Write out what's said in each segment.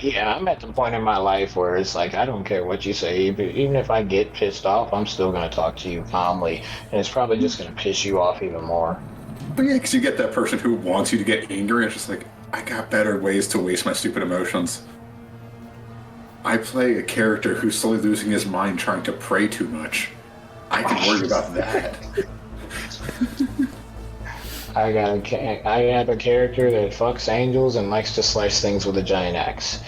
Yeah, I'm at the point in my life where it's like I don't care what you say, but even if I get pissed off, I'm still going to talk to you calmly, and it's probably just going to piss you off even more. But yeah, because you get that person who wants you to get angry. It's just like, I got better ways to waste my stupid emotions. I play a character who's slowly losing his mind trying to pray too much. I can worry about that. I have a character that fucks angels and likes to slice things with a giant axe.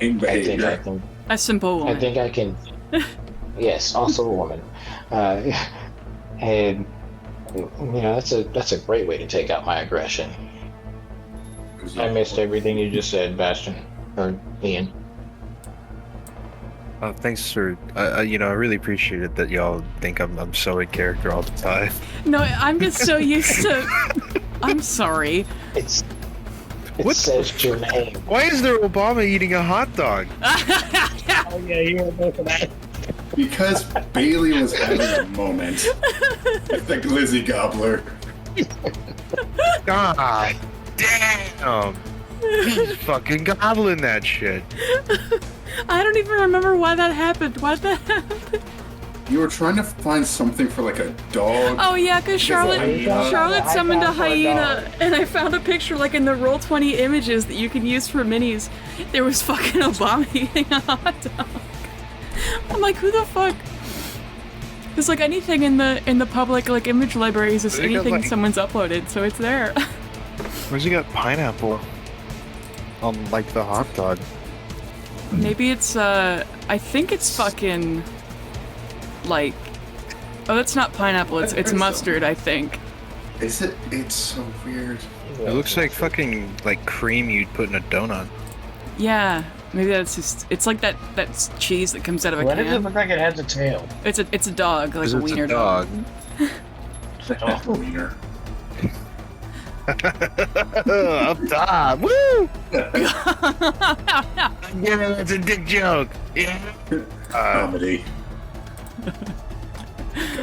In behavior. I think A simple woman. I think I can. Yes, also a woman, and that's a great way to take out my aggression. I missed everything you just said, Bastion or Ian. Thanks, sir. I really appreciate it that y'all think I'm so in character all the time. No, I'm just so used to... I'm sorry. It What? says your name. Why is there Obama eating a hot dog? Oh yeah, you were there for that. Because Bailey was having a moment. Like Lizzie Gobbler. God damn! He's fucking gobbling that shit. I don't even remember why that happened. Why'd that happen? You were trying to find something for like a dog. Oh yeah, because Charlotte hyena. summoned a I found a hyena, dog. and I found a picture like in the Roll20 images that you can use for minis. There was fucking Obama eating a hot dog. I'm like, who the fuck? There's like anything in the public like image libraries is They got, anything like- someone's uploaded, so it's there. Where's he got pineapple on like the hot dog? Maybe it's I think it's fucking like, oh, that's not pineapple. It's mustard, I think. Is it? It's so weird. It looks like fucking like cream you'd put in a donut. Yeah, maybe that's just. It's like that cheese that comes out of a Why does it can. look like it has a tail? It's a dog, like 'Cause a it's a wiener dog. Oh, wiener. Up top, woo! Yeah, that's a dick joke. Yeah. Comedy.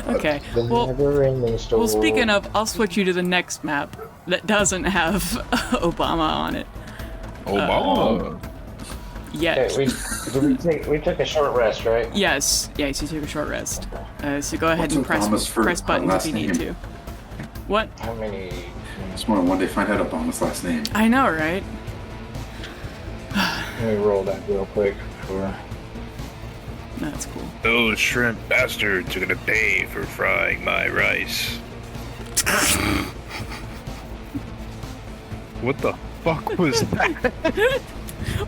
Okay. The Well, never-ending story. well, speaking of, I'll switch you to the next map that doesn't have Obama on it Obama. yet. Okay, we took a short rest, right? Yes, you took a short rest. So go ahead What's and Obama's press buttons last if you need name? to. What? How many? Just want to one day find out Obama's last name. I know, right? Let me roll that real quick. That's cool. Those shrimp bastards are gonna pay for frying my rice. What the fuck was that?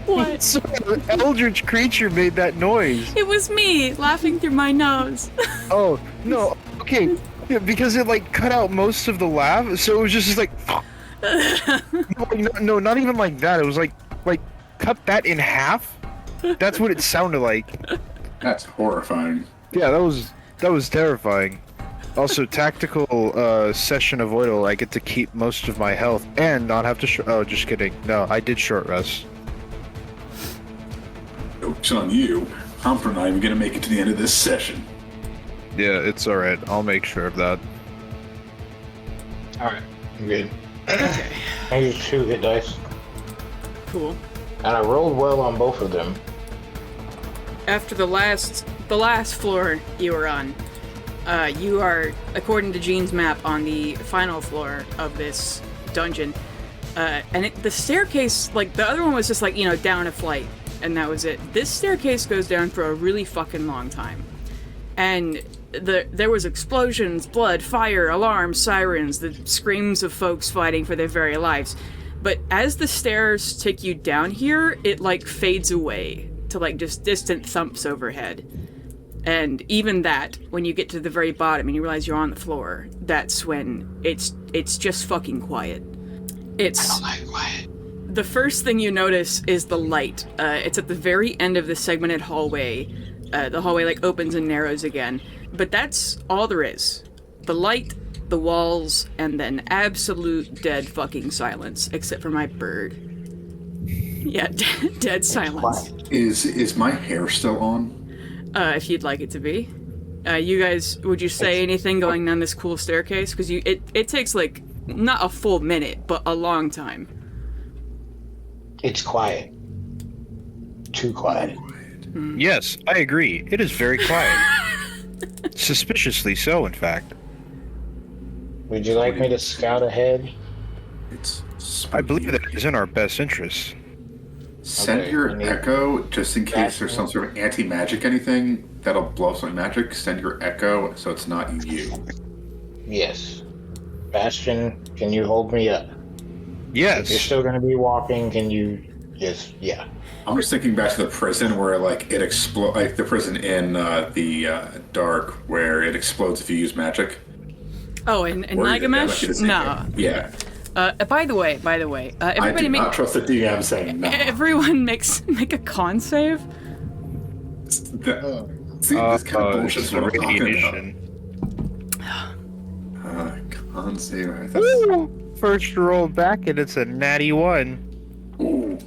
What? Some eldritch creature made that noise. It was me laughing through my nose. Oh, no, okay. Yeah, because it like cut out most of the laugh, so it was just like no, not even like that. It was like cut that in half. That's what it sounded like. That's horrifying. Yeah, that was terrifying. Also, tactical session avoidal. I get to keep most of my health and not have to. Oh, just kidding. No, I did short rest. Joke's on you. I'm not even gonna make it to the end of this session. Yeah, it's all right. I'll make sure of that. All right, I'm good. Okay. I used 2 hit dice, Cool. and I rolled well on both of them. After the last floor you were on, you are, according to Gene's map, on the final floor of this dungeon. And the staircase, like, the other one was just like, down a flight, and that was it. This staircase goes down for a really fucking long time. And there was explosions, blood, fire, alarms, sirens, the screams of folks fighting for their very lives. But as the stairs take you down here, it, like, fades away to, like, just distant thumps overhead. And even that, when you get to the very bottom and you realize you're on the floor, that's when it's just fucking quiet. I don't like quiet. The first thing you notice is the light. It's at the very end of the segmented hallway. The hallway, like, opens and narrows again. But that's all there is. The light, the walls, and then absolute dead fucking silence, except for my bird. Yeah, dead silence. Is my hair still on? If you'd like it to be. You guys, would you say anything going down this cool staircase? Because it takes, like, not a full minute, but a long time. It's quiet. Too quiet. Yes, I agree. It is very quiet. Suspiciously so, in fact. Would you like me to scout ahead? It's I believe that is in our best interest. Send Okay, your I need- echo just in case there's some sort of anti-magic anything that'll blow up some magic. Send your echo so it's not you. Yes. Bastion, can you hold me up? If you're Yes. still going to be walking, can you just, yeah. I'm just thinking back to the prison where like it explodes, like the prison in the Dark where it explodes if you use magic. Oh, and Where is it? Yeah, like Nagamesh? it is in No. here. Yeah. By the way, I everybody do not trust the DM saying no. everyone make a con save. See, this kind of bullshit is what I'm talking radiation. about. Con save. That's, Woo! First roll back and it's a natty 1. ooh.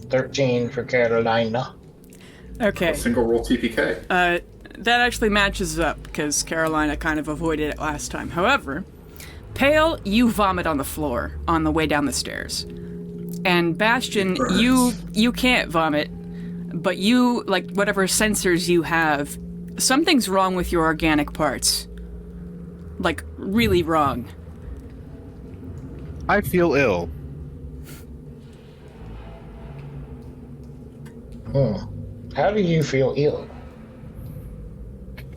13 for Carolina. Okay. Single roll TPK. That actually matches up because Carolina kind of avoided it last time. However, Pale, you vomit on the floor on the way down the stairs. And Bastion, you can't vomit, but you, like, whatever sensors you have, something's wrong with your organic parts. Like, really wrong. I feel ill. How do you feel ill?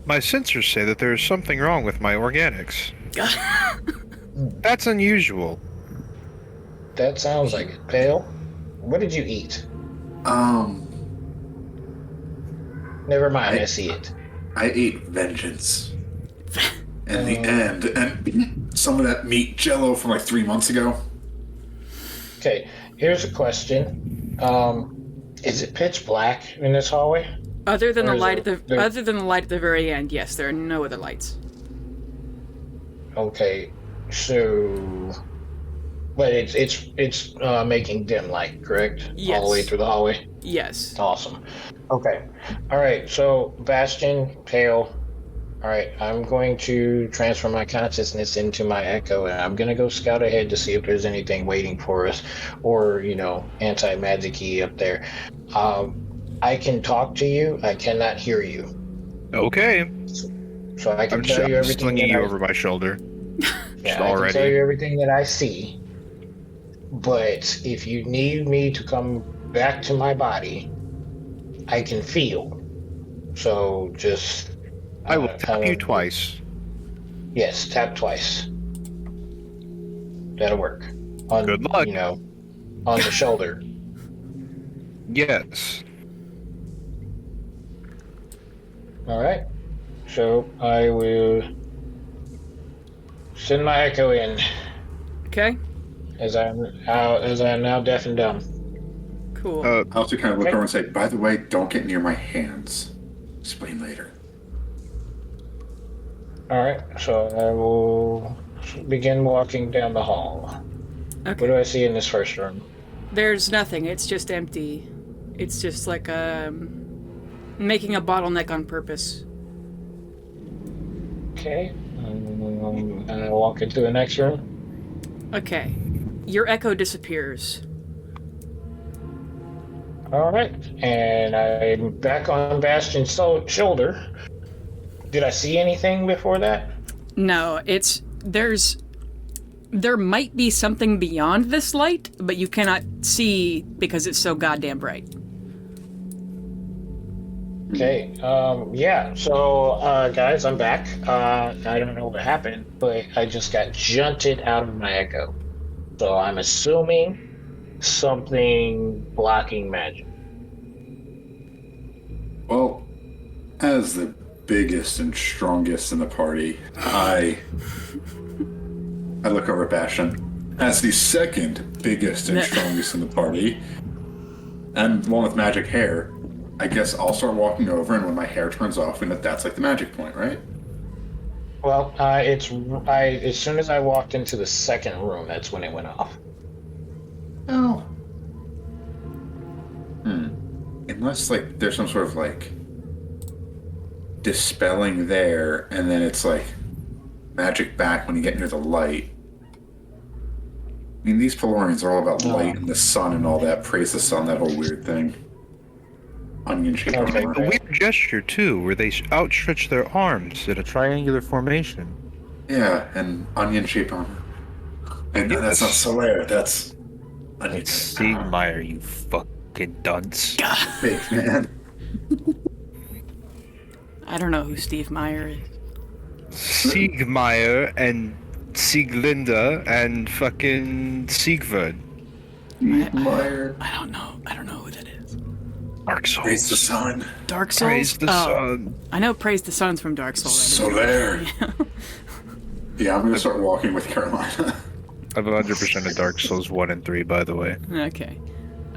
My sensors say that there is something wrong with my organics. That's unusual. That sounds like it. Pale, what did you eat? Never mind, I see it. I ate vengeance. In the end, and some of that meat jello from like 3 months ago. Okay, here's a question. Is it pitch black in this hallway? Other than the Or is light there- at the other than the light at the very end, yes, there are no other lights. Okay, so, but it's making dim light, correct? Yes. All the way through the hallway. Yes. Awesome. Okay. All right. So Bastion, Pale. All right. I'm going to transfer my consciousness into my echo, and I'm gonna go scout ahead to see if there's anything waiting for us, or anti-magic-y up there. I can talk to you. I cannot hear you. Okay. So I can I'm tell you everything slinging that you I, over my shoulder. yeah, I can tell you everything that I see. But if you need me to come back to my body, I can feel. So just. I will tap you twice. Yes, tap twice. That'll work. On, Good luck. On the shoulder. Yes. All right. So I will send my echo in Okay. as I am now deaf and dumb. Cool. I also kind of look over and say, by the way, don't get near my hands. Explain later. All right. So I will begin walking down the hall. What Okay. do I see in this first room? There's nothing. It's just empty. It's just like making a bottleneck on purpose. Okay. And I walk into the next room. Okay. Your echo disappears. All right. And I'm back on Bastion's shoulder. Did I see anything before that? No, there might be something beyond this light, but you cannot see because it's so goddamn bright. Okay. Yeah. So, guys, I'm back. I don't know what happened, but I just got junted out of my echo. So I'm assuming something blocking magic. Well, as the biggest and strongest in the party, I look over at Bastion. As the second biggest and strongest in the party, and one with magic hair, I guess I'll start walking over, and when my hair turns off, we know that's like the magic point, right? Well, as soon as I walked into the second room, that's when it went off. Oh. Unless, like, there's some sort of, like, dispelling there, and then it's, like, magic back when you get near the light. I mean, these Pelorians are all about light and the sun and all that. Praise the sun, that whole weird thing. Onion-shaped Okay. armor. A weird gesture too, where they outstretch their arms in a triangular formation. Yeah, and onion-shaped armor. And no, that's not Solaire, that's... It's Siegmeyer, you fucking dunce. Big man. I don't know who Steve Meyer is. Siegmeyer and Sieglinde and fucking Siegfried. Meyer. I don't know. I don't know who that is. Dark Souls. Praise the sun. Dark Souls? Praise the sun. I know Praise the Sun's from Dark Souls. Solaire. Yeah, I'm gonna start walking with Carolina. I'm 100% a Dark Souls 1 and 3, by the way. Okay.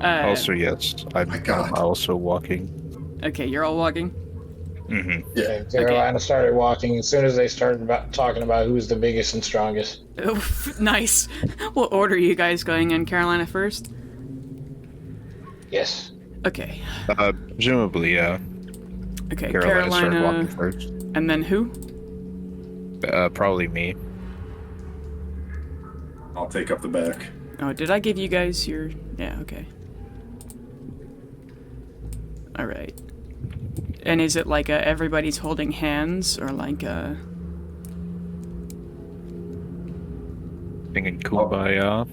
Also, yes, I'm my God. also walking. Okay, you're all walking? Mm-hmm. Yeah. Carolina started walking as soon as they started talking about who's the biggest and strongest. Oof, nice. What order are you guys going in? Carolina first? Yes. Okay. Presumably, yeah. Okay, Carolina started walking Carolina. first. And then who? Probably me. I'll take up the back. Oh, did I give you guys your... Yeah, okay. Alright. And is it like everybody's holding hands, or like Singing Kumbaya.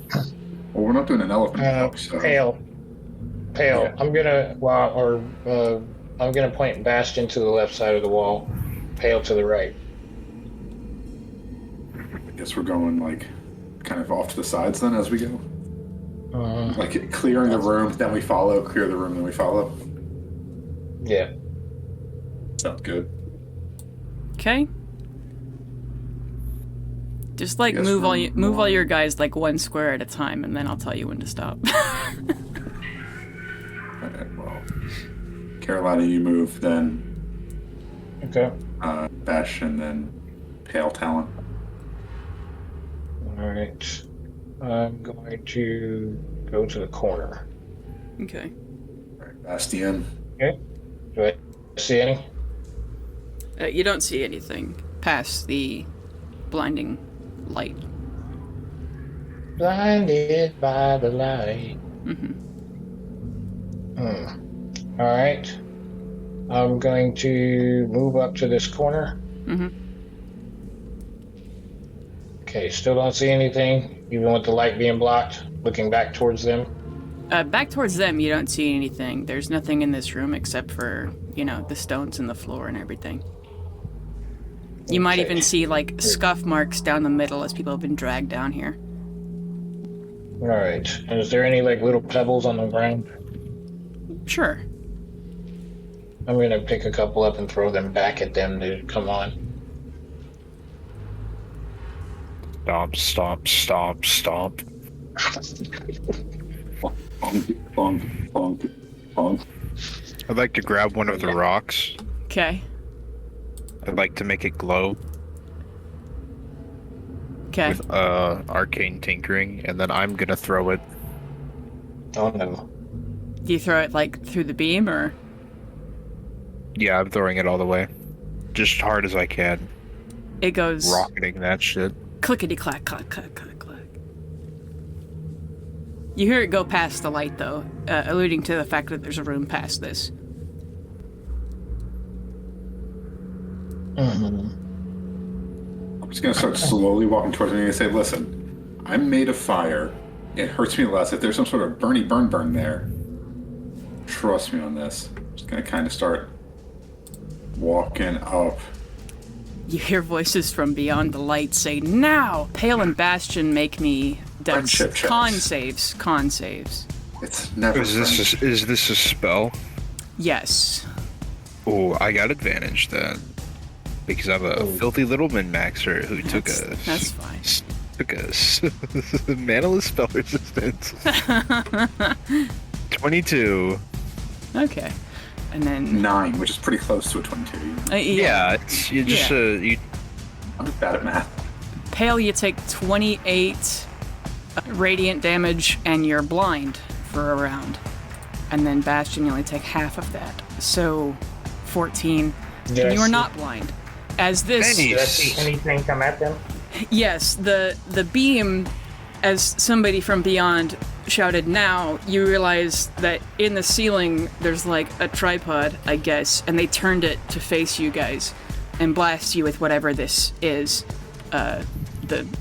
Well, we're not doing an elephant walk, so... Pale. Yeah. I'm gonna I'm gonna point Bastion to the left side of the wall. Pale to the right. I guess we're going, like, kind of off to the sides then as we go. Like, clearing the room, then we follow. Clear the room, then we follow. Yeah. Sounds good. Okay. Just like Yes, move we're all your guys like one square at a time, and then I'll tell you when to stop. Okay, well, Carolina, you move, then Okay. Bastion, then Pale Talon. Alright. I'm going to go to the corner. Okay. All right, Bastion. Okay. Do I see any? You don't see anything past the blinding light. Blinded by the light. Alright. I'm going to move up to this corner. Okay, still don't see anything, even with the light being blocked. Looking back towards them. Back towards them, you don't see anything. There's nothing in this room except for, the stones in the floor and everything. You might Okay. even see, like, scuff marks down the middle as people have been dragged down here. Alright. And is there any, like, little pebbles on the ground? Sure. I'm gonna pick a couple up and throw them back at them to come on. Stomp, stomp, stomp, stomp. Bonk, bonk, bonk, bonk. I'd like to grab one of the rocks. Okay. I'd like to make it glow Okay. with arcane tinkering, and then I'm gonna throw it. Oh no. Do you throw it, like, through the beam, or? Yeah, I'm throwing it all the way. Just hard as I can. It goes Rocketing that shit. clickety-clack, clack, clack, clack, clack. You hear it go past the light, though, alluding to the fact that there's a room past this. I'm just gonna start slowly walking towards me and say, listen, I'm made of fire. It hurts me less if there's some sort of burn there. Trust me on this. I'm just gonna kind of start walking up. You hear voices from beyond the light say, "Now!" Pale and Bastion make me dex Friendship checks. con saves. It's never Is this a spell? Yes. Oh, I got advantage then. Because I'm a filthy little min-maxer who took That's fine. Took a manaless spell resistance. 22. Okay. And then 9, which is pretty close to a 22. Yeah, it's you just you. I'm just bad at math. Pale, you take 28 radiant damage and you're blind for a round. And then Bastion, you only take half of that. So 14. And you are not blind. As this... Did I see anything come at them? Yes, the beam as somebody from beyond shouted now, you realize that in the ceiling there's like a tripod, I guess, and they turned it to face you guys and blast you with whatever this is, the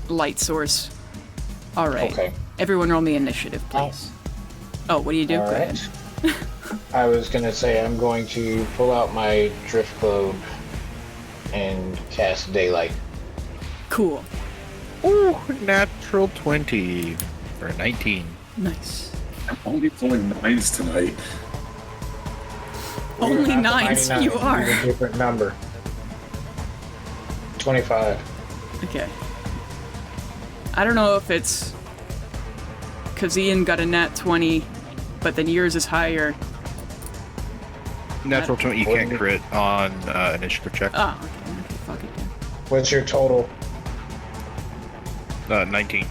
light source. All right. Okay. Everyone roll me initiative, please. Oh, what do you do? All Go right. ahead. I was gonna say I'm going to pull out my drift globe and cast daylight. Cool. Ooh, natural 20 for 19. Nice. I'm only pulling 9s tonight. Only Not 9s, 99, you are. use a different number. 25. Okay. I don't know if it's because Ian got a nat 20, but then yours is higher. Natural 20, you can't crit on initiative check. Oh, okay, fuck it then. What's your total? 19.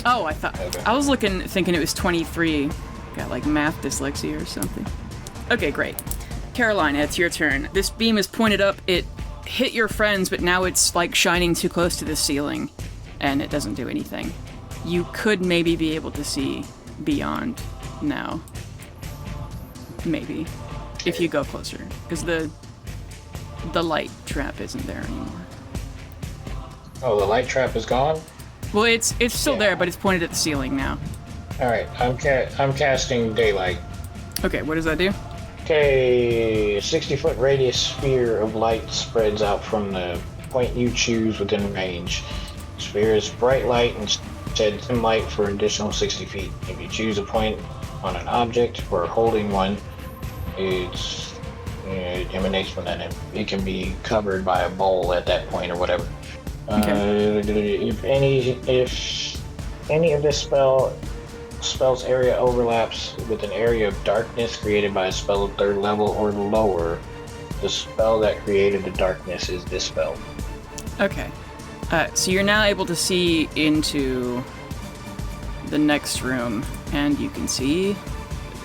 Oh, I thought Okay. I was thinking it was 23. Got like math dyslexia or something. Okay, great. Carolina, it's your turn. This beam is pointed up. It hit your friends, but now it's like shining too close to the ceiling, and it doesn't do anything. You could maybe be able to see beyond now. Maybe, if you go closer, because the light trap isn't there anymore. Oh, the light trap is gone? Well, it's still Yeah. there, but it's pointed at the ceiling now. Alright, I'm casting daylight. Okay, what does that do? Okay, a 60-foot radius sphere of light spreads out from the point you choose within range. Sphere is bright light and sheds dim light for an additional 60 feet. If you choose a point on an object or holding one, it emanates from that. It can be covered by a bowl at that point or whatever. If any of this spell's area overlaps with an area of darkness created by a spell of 3rd level or lower, the spell that created the darkness is dispelled. Okay. So you're now able to see into the next room, and you can see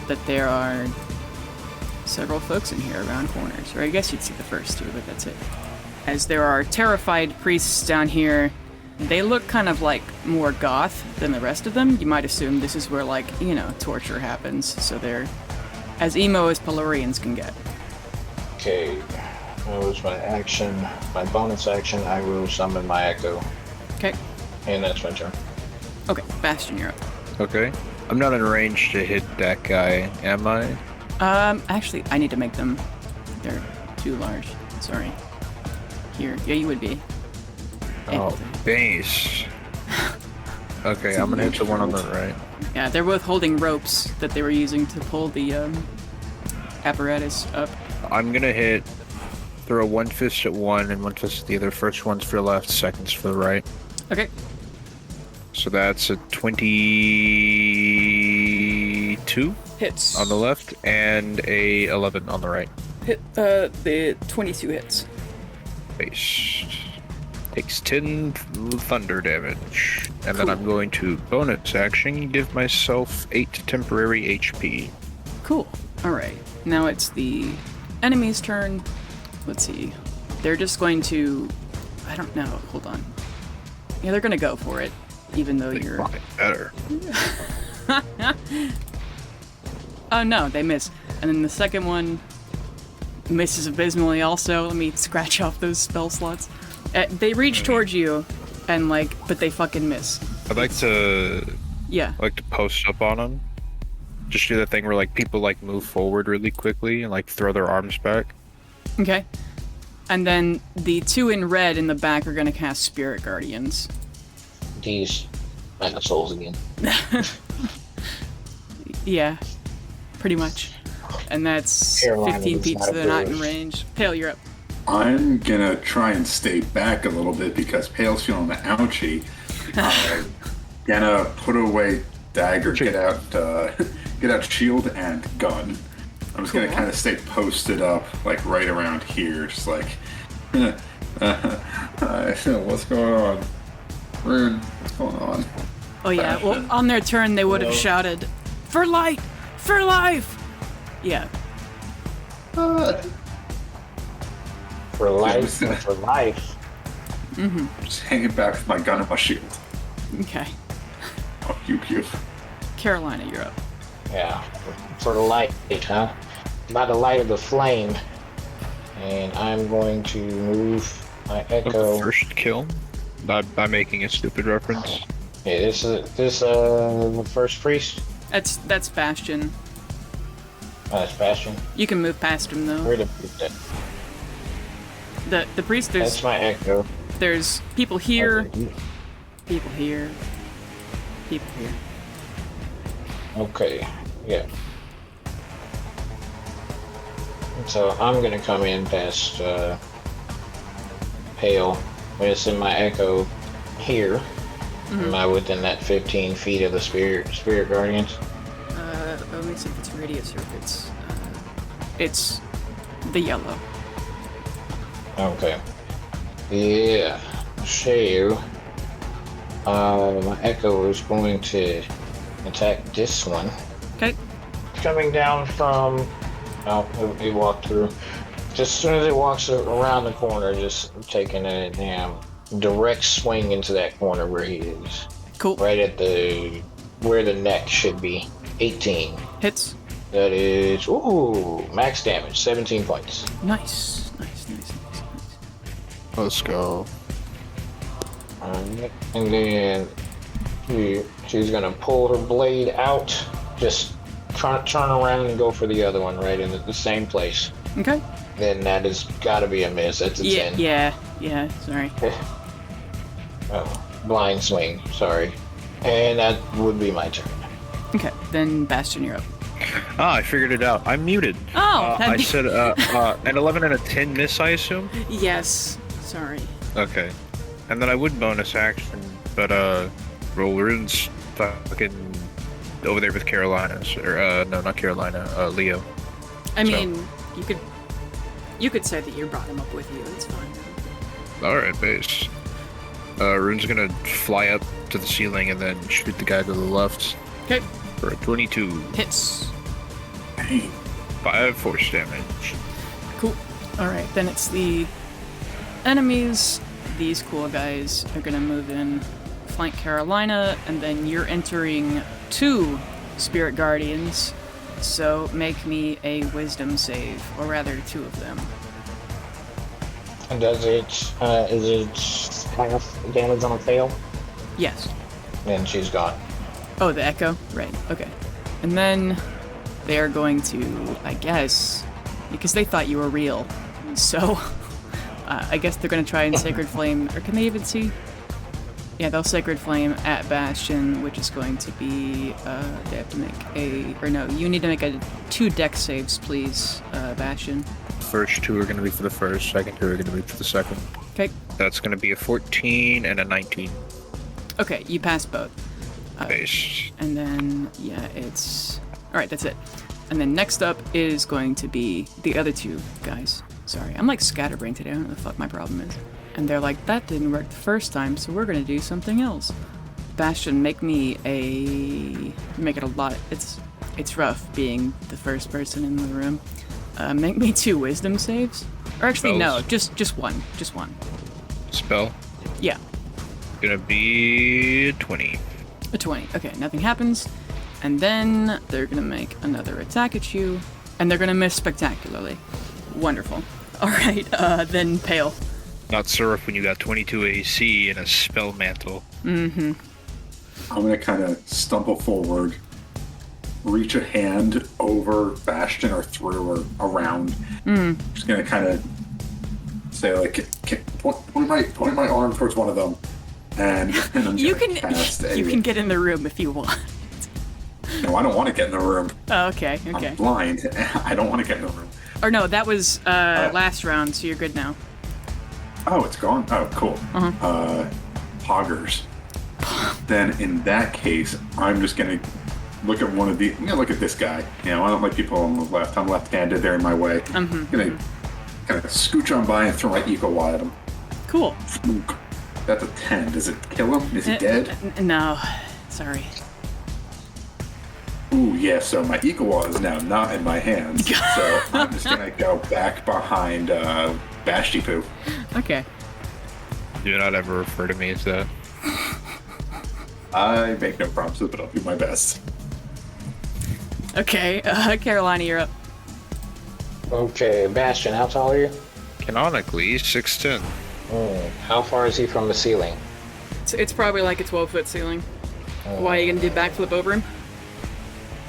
that there are several folks in here around corners. Or I guess you'd see the first two, but that's it. As there are terrified priests down here, they look kind of like more goth than the rest of them. You might assume this is where, like, torture happens, so they're as emo as Pelorians can get. Okay, that was my action. My bonus action, I will summon my echo. Okay. And that's my turn. Okay, Bastion, you're up. Okay. I'm not in range to hit that guy, am I? Actually, I need to make them. They're too large. Sorry. Here. Yeah, you would be. Oh, base. Okay, I'm gonna hit the one on the right. Yeah, they're both holding ropes that they were using to pull the apparatus up. I'm gonna throw one fist at one and one fist at the other. First one's for the left, second's for the right. Okay. So that's a 22 Hits. on the left and a 11 on the right. Hit, the 22 hits. Base. Takes 10 thunder damage. And then Cool. I'm going to bonus action give myself 8 temporary HP. Cool. Alright. Now it's the enemy's turn. Let's see. They're just going to... I don't know. Hold on. Yeah, they're gonna go for it. Even though you're... Fucking better. Oh no, they miss. And then the second one misses abysmally also. Let me scratch off those spell slots. They reach towards you, and but they fucking miss. I'd like to Yeah. post up on them. Just do the thing where people move forward really quickly and throw their arms back. Okay. And then the two in red in the back are gonna cast Spirit Guardians. These assholes again. Yeah. Pretty much. And that's Carolina 15 does feet, not so they're not in approve. range. Pale, you're up. I'm gonna try and stay back a little bit because Pale's feeling the ouchie. Gonna put away dagger, get out shield and gun. I'm just gonna Cool. kind of stay posted up, right around here, just what's going on? Rune, what's going on? Oh yeah, well, Bastion. on their turn they would have Hello. shouted, "For light! For life!" Yeah. For life, for life. Just hanging back with my gun and my shield. Okay. Oh, you. Carolina, you're up. Yeah, for the light, huh? By the light of the flame. And I'm going to move my echo. First kill? By making a stupid reference. Yeah, this the first priest. That's Bastion. Oh, that's Bastion. You can move past him though. Where the priest at? The priest, That's my echo. there's people here, people here, people here. Okay, yeah. So I'm gonna come in past Pale. When it's in my echo here. Am I within that 15 feet of the spirit guardians? Let me see if it's radius or if it's the yellow. Okay. Yeah. So, my echo is going to attack this one. Okay. Coming down from. Oh, he walked through. Just as soon as it walks around the corner, just taking a damn direct swing into that corner where he is. Cool. Right at where the neck should be. 18. Hits. That is, max damage, 17 points. Nice. Let's go. And then she's gonna pull her blade out, just turn around and go for the other one right in the same place. Okay. Then that has got to be a miss. That's a 10. Yeah. Sorry. Oh, blind swing. Sorry. And that would be my turn. Okay. Then Bastion, you're up. I figured it out. I'm muted. Oh, I said an 11 and a 10 miss, I assume? Yes. Sorry. Okay. And then I would bonus action, but roll runes fucking over there with Carolina. Or, no, not Carolina, Leo. I mean, you could say that you brought him up with you. It's fine. Alright, base. Rune's gonna fly up to the ceiling and then shoot the guy to the left. Okay. For a 22. Hits. Dang. 5 force damage. Cool. Alright, then it's the enemies. These cool guys are gonna move in, flank Carolina, and then you're entering 2 Spirit Guardians. So make me a wisdom save, or rather 2 of them. And is it half damage on a fail? Yes. Then she's gone. Oh, the echo? Right, okay. And then they are going to, I guess, because they thought you were real, so I guess they're going to try and Sacred Flame, or can they even see? Yeah, they'll Sacred Flame at Bastion, which is going to be, they have to make you need to make 2 dex saves, please, Bastion. First 2 are gonna be for the first, second 2 are gonna be for the second. Okay. That's gonna be a 14 and a 19. Okay, you pass both. Base. And then, it's... Alright, that's it. And then next up is going to be the other 2 guys. Sorry, I'm like scatterbrained today, I don't know what the fuck my problem is. And they're like, that didn't work the first time, so we're gonna do something else. Bastion, make me make it a lot... It's rough being the first person in the room. Make me 2 wisdom saves. Or actually, no, just one. Just one. Spell? Yeah. Gonna be 20. A 20. Okay, nothing happens. And then they're gonna make another attack at you. And they're gonna miss spectacularly. Wonderful. Alright, then Pale. Not syrup when you got 22 AC and a spell mantle. Mm-hmm. I'm gonna kind of stumble forward, reach a hand over Bastion or through or around. Just gonna kind of say like, point my arm towards one of them, and I'm You gonna cast you can get in the room if you want. No, I don't want to get in the room. Oh, okay. I'm blind. I don't want to get in the room. Or no, that was last round, so you're good now. Oh, it's gone? Oh, cool. Poggers. Then in that case, I'm just going to look at one of the... I'm going to look at this guy. You know, I don't like people on the left. I'm left-handed. They're in my way. I'm going to kind of scooch on by and throw my eagle eye at him. Cool. That's a 10. Does it kill him? Is he dead? No. Sorry. Ooh, yeah, so my eagle eye is now not in my hands. So I'm just going to go back behind Bashty Poo. Okay. Do not ever refer to me as that. I make no promises, but I'll do my best. Okay, Carolina, you're up. Okay, Bastion, how tall are you? Canonically, 6'10". How far is he from the ceiling? It's probably like a 12-foot ceiling. Why, are you gonna do backflip over him?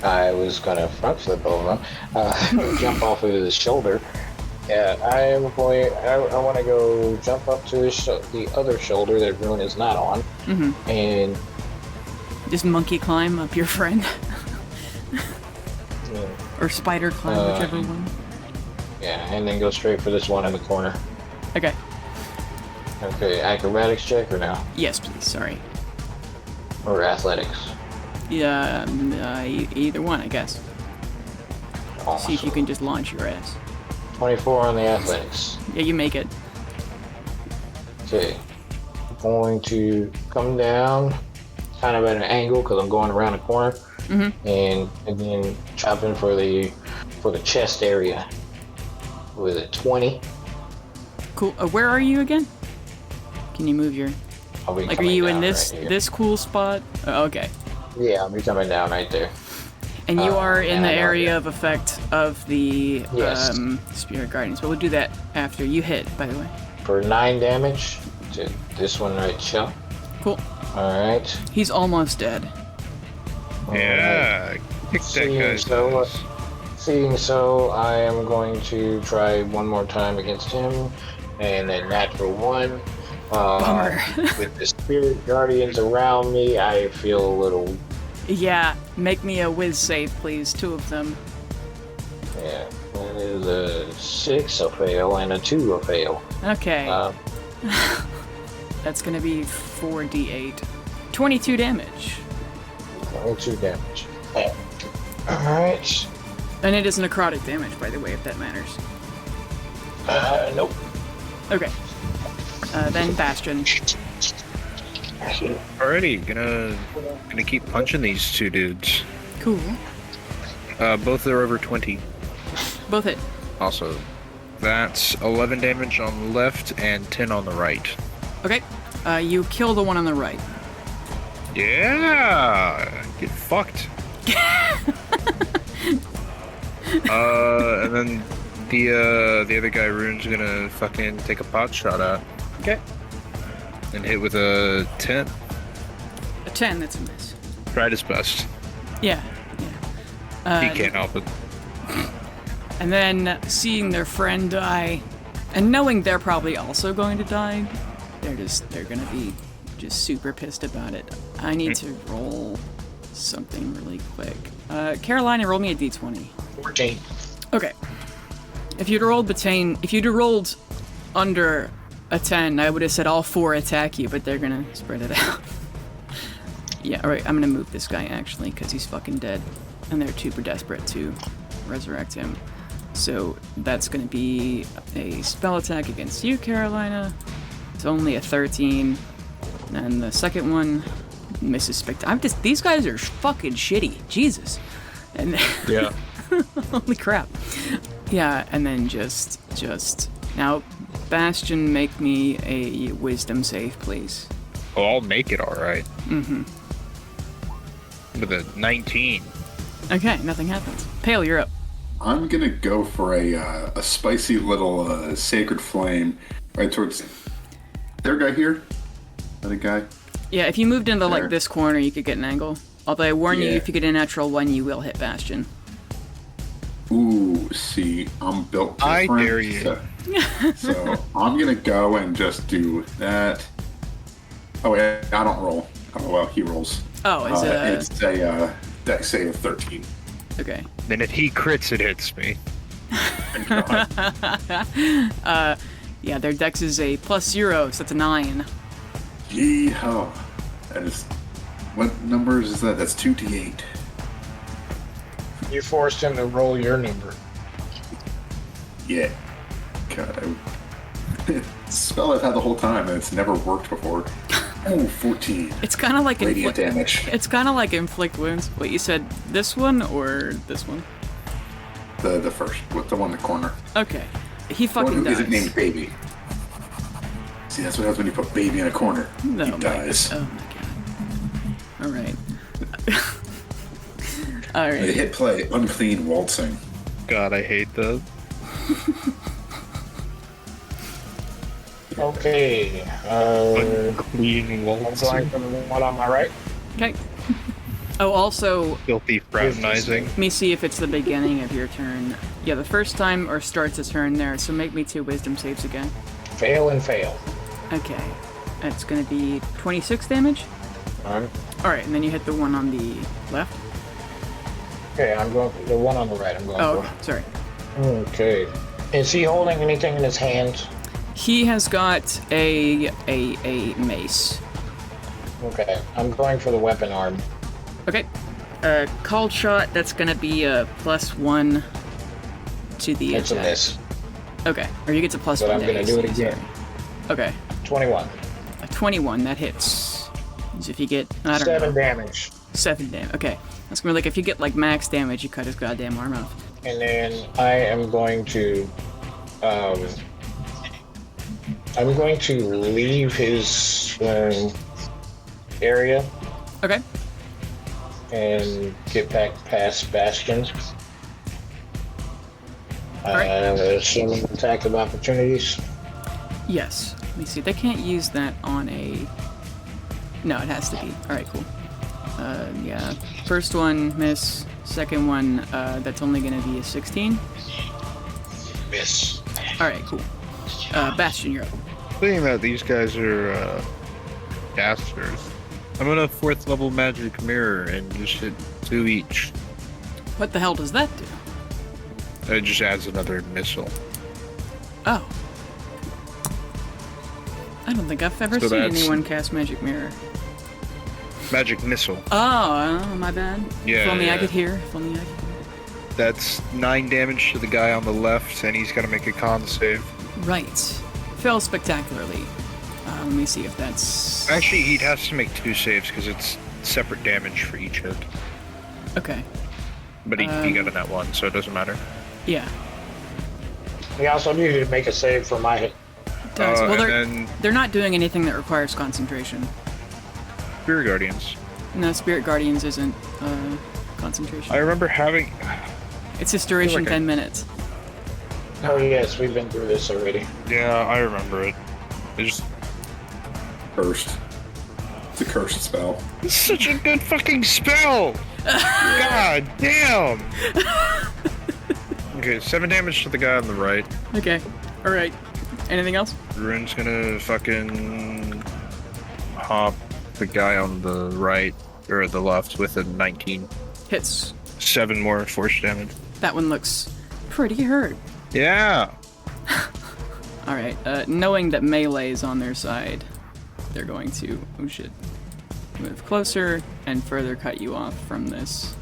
I was gonna front flip over him, jump off of his shoulder. Yeah, I want to go jump up to the other shoulder that Rune is not on, and Just monkey climb up your friend. Or spider climb, whichever one. yeah, and then go straight for this one in the corner. Okay. Okay, acrobatics check or no? Yes, please, sorry. Or athletics? Yeah, either one, I guess. Awesome. See if you can just launch your ass. 24 on the athletics. Yeah, you make it. Okay. I'm going to come down kind of at an angle because I'm going around the corner. And then chopping for the chest area with a 20. Cool. Where are you again? Can you move your... I'll be Like, are coming you in down this right here. this cool spot? Okay. Yeah, I'll be coming down right there. And you are in and the I know area that. of effect of the Yes. Spirit Guardians. But we'll do that after you hit, by the way. For 9 damage to this one right here. Cool. Alright. He's almost dead. Yeah, kick that Seeing guy's so, ass. seeing so, I am going to try one more time against him. And a natural 1. Bummer. With the Spirit Guardians around me, I feel a little... Yeah, make me a whiz save, please. 2 of them. Yeah, that is a 6 a fail and a 2 a fail. Okay. Uh, That's gonna be 4d8. 22 damage. 22 damage. Alright. And it is necrotic damage, by the way, if that matters. Nope. Okay. Then Bastion. Alrighty, gonna keep punching these 2 dudes. Cool. Both are over 20. Both hit. Also, that's 11 damage on the left and 10 on the right. Okay. You kill the one on the right. Yeah, get fucked. And then the other guy, Rune's gonna fucking take a pot shot at Okay. and hit with a 10. A 10, that's a miss. Tried his best. Yeah. Yeah. He can't help it. And then seeing their friend die, and knowing they're probably also going to die, they're gonna be just super pissed about it. I need to roll something really quick. Carolina, roll me a d20. 14. Okay. If you'd rolled under a 10, I would have said all 4 attack you, but they're gonna spread it out. Yeah, alright, I'm gonna move this guy actually, because he's fucking dead. And they're super desperate to resurrect him. So that's gonna be a spell attack against you, Carolina. It's only a 13. And the second one misses these guys are fucking shitty. Jesus. And Yeah. holy crap. Yeah, and then just now, Bastion, make me a wisdom save, please. Oh, I'll make it alright. With a 19. Okay, nothing happens. Pale, you're up. I'm gonna go for a spicy little sacred flame right towards their guy here. Other guy. Yeah, if you moved into There. like this corner, you could get an angle. Although I warn you, Yeah. if you get a natural 1, you will hit Bastion. Ooh, see, I'm built I different. dare you. So I'm gonna go and just do that. Oh wait, I don't roll. Oh well, he rolls. Oh, is it a... It's a dex save of 13. Okay. Then if he crits, it hits me. Thank God. Yeah, their dex is a +0, so that's a 9. Yeehaw. That is. What numbers is that? That's 2d8. You forced him to roll your number. Yeah. God, spell I've had the whole time and it's never worked before. Oh, 14. It's kind of like Radiant damage. It's kind of like inflict wounds. Wait, you said this one or this one? The first, with the one in the corner. Okay. He The one fucking who dies. isn't named Baby. See, that's what happens when you put Baby in a corner. No, he my- dies. Oh my god. All right. All They right. hit play, unclean waltzing. God, I hate that. Okay. Unclean I'm waltzing. going for the one on my right. Okay. Oh, also, Filthy fraternizing. let me see if it's the beginning of your turn. Yeah, the first time or starts a turn there, so make me 2 wisdom saves again. Fail and fail. Okay. That's gonna be 26 damage. Alright. Alright, and then you hit the one on the left. Okay, I'm going for the one on the right. I'm going Oh, for. sorry. Okay. Is he holding anything in his hands? He has got a mace. Okay, I'm going for the weapon arm. Okay. Called shot, that's gonna be a +1 to the It's a attack. miss. Okay. Or you get to +1 But I'm to gonna do it AC, again. sorry. Okay. 21. A 21, that hits. So if you get, I don't 7 know. damage. 7 damage. Okay. That's gonna be like if you get like max damage, you cut his goddamn arm off. And then I am going to leave his area Okay. and get back past Bastion. Alright. Assuming attack of opportunities. Yes. Let me see. They can't use that on a. No, it has to be. Alright, cool. Yeah. First one, miss. Second one, that's only gonna be a 16. Miss. Alright, cool. Bastion, you're up. Seeing that these guys are casters, I'm gonna 4th level magic mirror and just hit 2 each. What the hell does that do? It just adds another missile. Oh. I don't think I've ever So seen that's- anyone cast Magic Mirror. Magic missile. Oh, my bad. Yeah, If only I yeah. could hear. If only I could hear. That's 9 damage to the guy on the left, and he's gotta make a con save. Right. Fell spectacularly. Let me see if that's... Actually, he has to make 2 saves because it's separate damage for each hit. Okay. But he got a nat 1, so it doesn't matter. Yeah. We also need you to make a save for my hit. It does. Well, and then they're not doing anything that requires concentration. Spirit Guardians. No, Spirit Guardians isn't concentration. I remember having... It's just duration like 10 minutes. Oh yes, we've been through this already. Yeah, I remember it. It's just... Cursed. It's a cursed spell. It's such a good fucking spell! God damn! Okay, 7 damage to the guy on the right. Okay. Alright. Anything else? Rune's gonna fucking hop the guy on the right, or the left, with a 19. Hits. 7 more force damage. That one looks pretty hurt. Yeah! Alright, knowing that melee is on their side, they're going to, oh shit, move closer and further cut you off from this.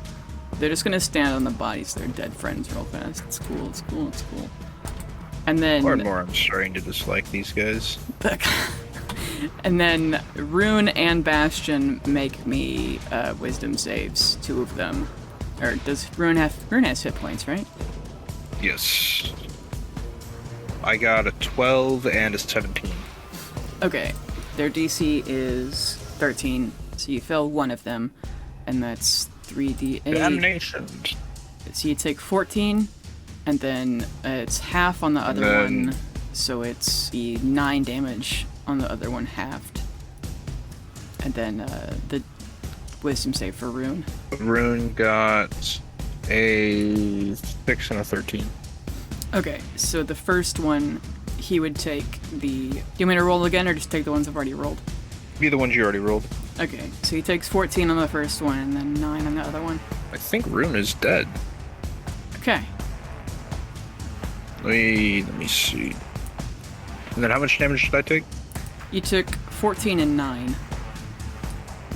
They're just gonna stand on the bodies of their dead friends real fast. It's cool, it's cool, it's cool. And then... More and more I'm starting to dislike these guys. And then Rune and Bastion make me wisdom saves, 2 of them. Or does Rune have... Rune has hit points, right? Yes. I got a 12 and a 17. Okay. Their DC is 13, so you fail one of them, and that's 3d8. Damnation. So you take 14, and then it's half on the other then- one, so it's the 9 damage on the other one halved. And then the wisdom save for Rune. Rune got a 6 and a 13. Okay, so the first one, he would take the... Do you want me to roll again, or just take the ones I've already rolled? Be the ones you already rolled. Okay, so he takes 14 on the first one, and then 9 on the other one. I think Rune is dead. Okay. Let me see. And then how much damage did I take? You took 14 and 9.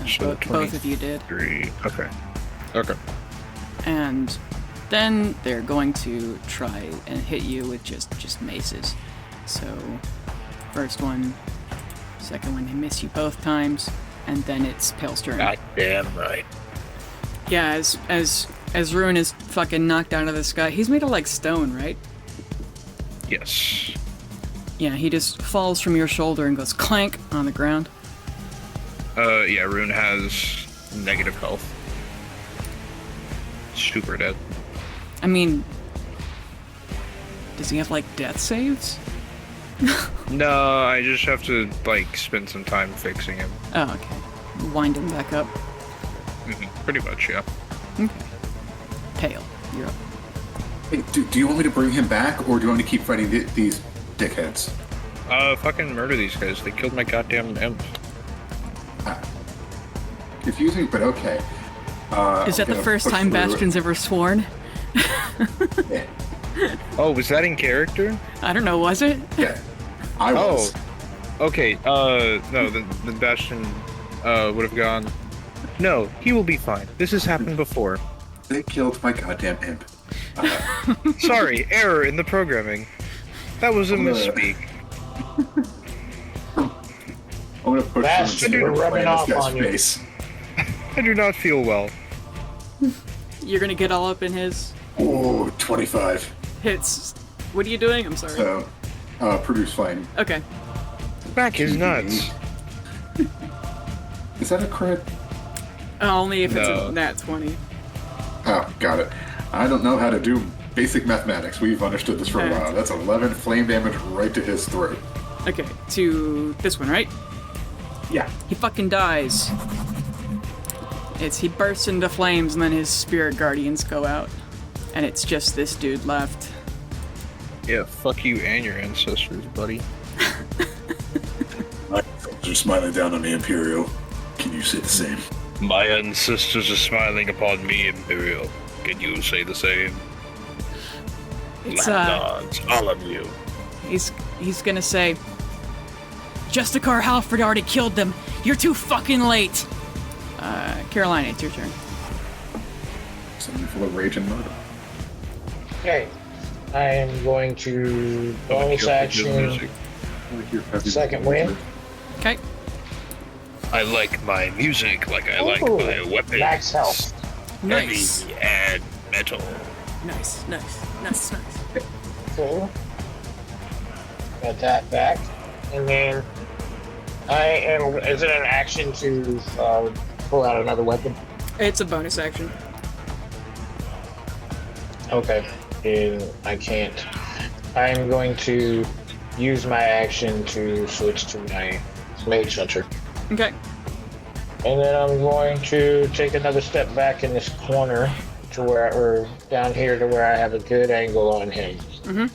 So Both of you did. 3. Okay. Okay. And then they're going to try and hit you with just maces. So, first one, second one, they miss you both times, and then it's Pale's turn. God damn right. Yeah, as Rune is fucking knocked out of the sky. He's made of like stone, right? Yes. Yeah, he just falls from your shoulder and goes clank on the ground. Yeah, Rune has negative health. Super dead. I mean, does he have like death saves? No, I just have to like spend some time fixing him. Oh, okay. Wind him back up. Pretty much, yeah. Okay. Pale, you're up. Hey, do you want me to bring him back, or do you want me to keep fighting these dickheads? Fucking murder these guys. They killed my goddamn imp. Confusing, but okay. Is that the first time Bastion's ever sworn? Yeah. Oh, was that in character? I don't know, was it? Yeah, I was. Okay, no, the Bastion, would have gone, no, he will be fine. This has happened before. They killed my goddamn imp. Sorry, error in the programming. That was a misspeak. I'm gonna push Bastion, him we're into rubbing this off guy's on you. face. I do not feel well. You're gonna get all up in his Ooh, 25. hits. What are you doing? I'm sorry. So, produce flame. Okay. Back is nuts. Is that a crit? Only if it's No. a nat 20. Oh, got it. I don't know how to do basic mathematics. We've understood this for a Alright. while. That's 11 flame damage right to his throat. Okay, to this one, right? Yeah. He fucking dies. He bursts into flames and then his spirit guardians go out. And it's just this dude left. Yeah, fuck you and your ancestors, buddy. My folks are smiling down on me, Imperial. Can you say the same? My ancestors are smiling upon me, Imperial. Can you say the same? It's Lapdogs, all of you. he's gonna say, Justicar Halford already killed them. You're too fucking late. Carolina, it's your turn. Something full of rage and murder. Okay. I am going to bonus action. Second win. Okay. I like my music like I like Ooh, my weapons. max health. Nice. Heavy and metal. Nice. Cool. Got that back. And then I am. Is it an action to pull out another weapon? It's a bonus action. Okay. And I can't. I'm going to use my action to switch to my Mage Hunter. Okay. And then I'm going to take another step back in this corner to where, or down here to where I have a good angle on him. Mm-hmm.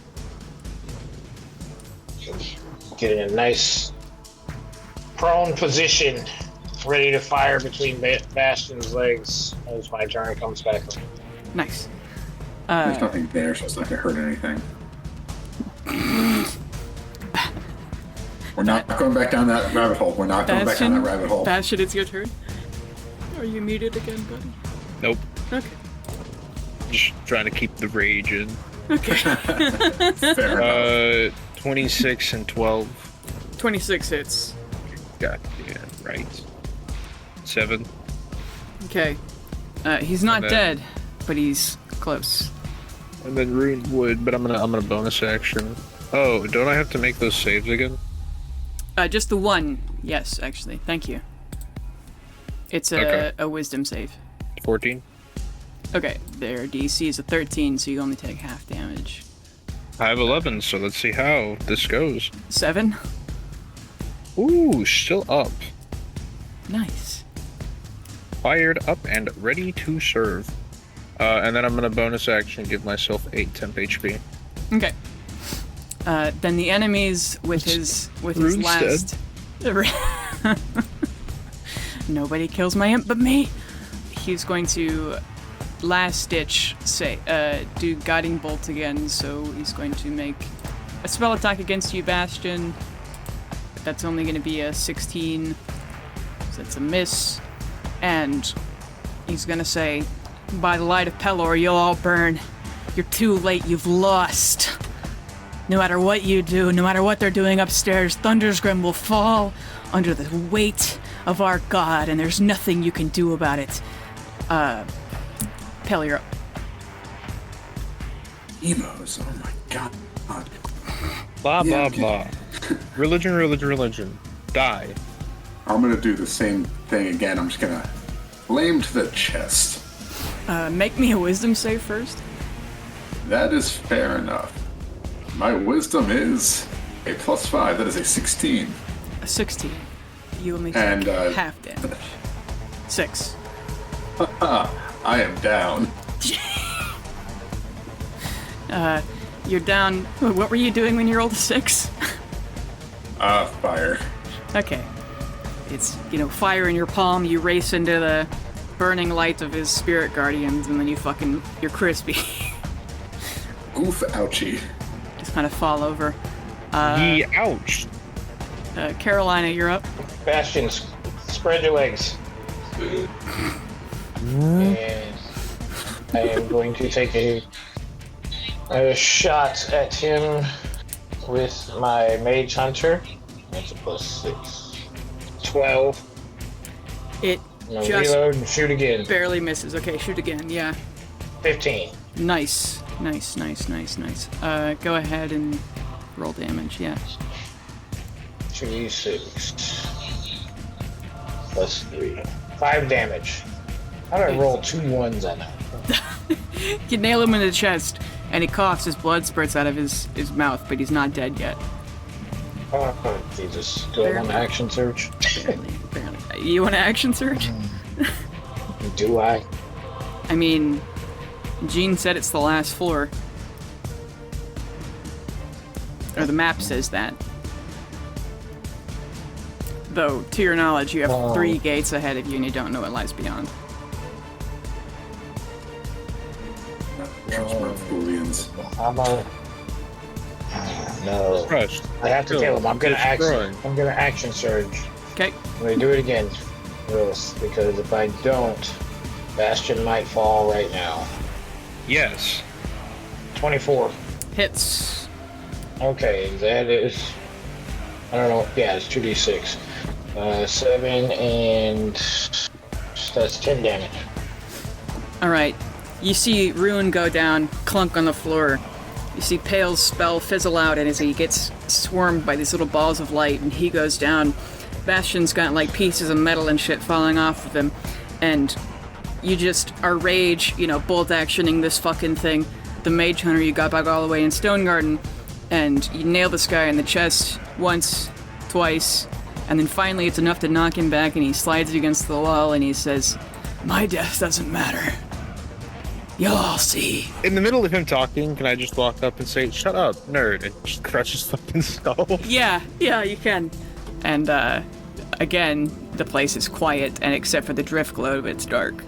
Get in a nice prone position, ready to fire between Bastion's legs as my turn comes back. Nice. There's nothing there, so it's not gonna hurt anything. We're not going back down that rabbit hole. We're not going back down that rabbit hole. Bastion, it's your turn. Are you muted again, buddy? Nope. Okay. Just trying to keep the rage in. Okay. Fair enough. 26 and 12. 26 hits. God, yeah, right. 7. Okay. He's not And then- dead, but he's close. And then ruined wood, but I'm gonna bonus action. Oh, don't I have to make those saves again? Just the one. Yes, actually. Thank you. It's Okay. a wisdom save. 14. Okay, their DC is a 13, so you only take half damage. I have 11, so let's see how this goes. 7? Ooh, still up. Nice. Fired up and ready to serve. And then I'm gonna bonus action give myself 8 temp HP. Okay. Then the enemies with his Rune's last. Nobody kills my imp but me. He's going to last ditch do guiding bolt again. So he's going to make a spell attack against you, Bastion. That's only going to be a 16. So that's a miss. And he's going to say, "By the light of Pelor, you'll all burn. You're too late. You've lost. No matter what you do, no matter what they're doing upstairs, Thundersgrim will fall under the weight of our god, and there's nothing you can do about it." Pel, you're up. Emos, oh my god. Blah, Yeah, blah, okay. blah. Religion. Die. I'm gonna do the same thing again. I'm just gonna Lame to the chest. Make me a wisdom save first. That is fair enough. My wisdom is a +5. That is a 16. A 16. You only take And, half damage. 6. I am down. You're down. What were you doing when you rolled a 6? Fire. Okay. It's, fire in your palm, you race into the burning light of his spirit guardians, and then you're crispy. Oof, ouchie. Just kind of fall over. Ouch. Carolina, you're up. Bastion, spread your legs. And I am going to take a shot at him with my Mage Hunter. That's a +6. 12. It I'm gonna just reload and shoot again. barely misses. Okay, shoot again. Yeah. 15. Nice. Go ahead and roll damage. Yeah. 2d6. +3. 5 damage. How did I roll 2 1s on that? You nail him in the chest, and he coughs. His blood spurts out of his mouth, but he's not dead yet. Oh, Jesus. Do I want an action surge? Barely. You want an action surge? Do I? I mean, Gene said it's the last floor. Or the map says that. Though, to your knowledge, you have 3 gates ahead of you and you don't know what lies beyond. Booleans. I'm a... No. Crushed. I have to kill him. I'm gonna action surge. Okay. I'm gonna do it again, Willis, because if I don't, Bastion might fall right now. Yes. 24. Hits. Okay, that is... I don't know. Yeah, it's 2d6. 7 and... That's 10 damage. Alright. You see Ruin go down, clunk on the floor. You see Pale's spell fizzle out, and as he gets swarmed by these little balls of light, and he goes down, Bastion's got like pieces of metal and shit falling off of him, and you just are rage, bolt actioning this fucking thing. The Mage Hunter you got back all the way in Stone Garden, and you nail this guy in the chest once, twice, and then finally it's enough to knock him back, and he slides against the wall, and he says, "My death doesn't matter. You'll all see." In the middle of him talking, can I just walk up and say, "Shut up, nerd," and just crush his fucking skull? Yeah, you can. And, again, the place is quiet, and except for the drift globe, it's dark.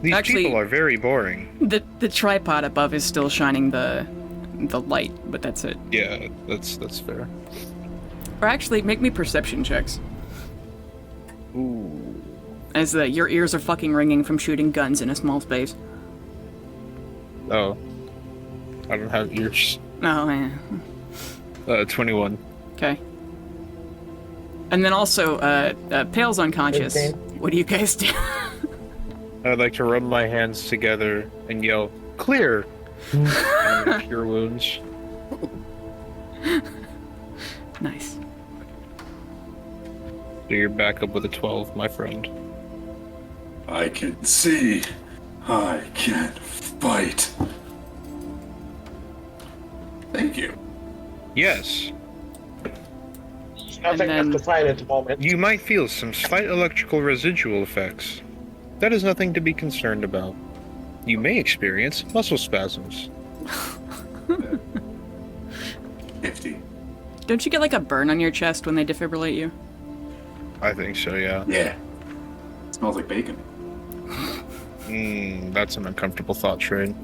These Actually, people are very boring. The tripod above is still shining the light, but that's it. Yeah, that's fair. Or actually, make me perception checks. Ooh. As your ears are fucking ringing from shooting guns in a small space. Oh. I don't have ears. Oh, yeah. 21. Okay. And then also, Pale's unconscious. 15. What do you guys do? I'd like to rub my hands together and yell, "Clear!" and cure wounds. Nice. So you're back up with a 12, my friend. I can see. I can fight. Thank you. Yes. There's nothing And then- left to fight at the moment. You might feel some slight electrical residual effects. That is nothing to be concerned about. You may experience muscle spasms. 50. Don't you get like a burn on your chest when they defibrillate you? I think so, yeah. Yeah. Smells like bacon. That's an uncomfortable thought train.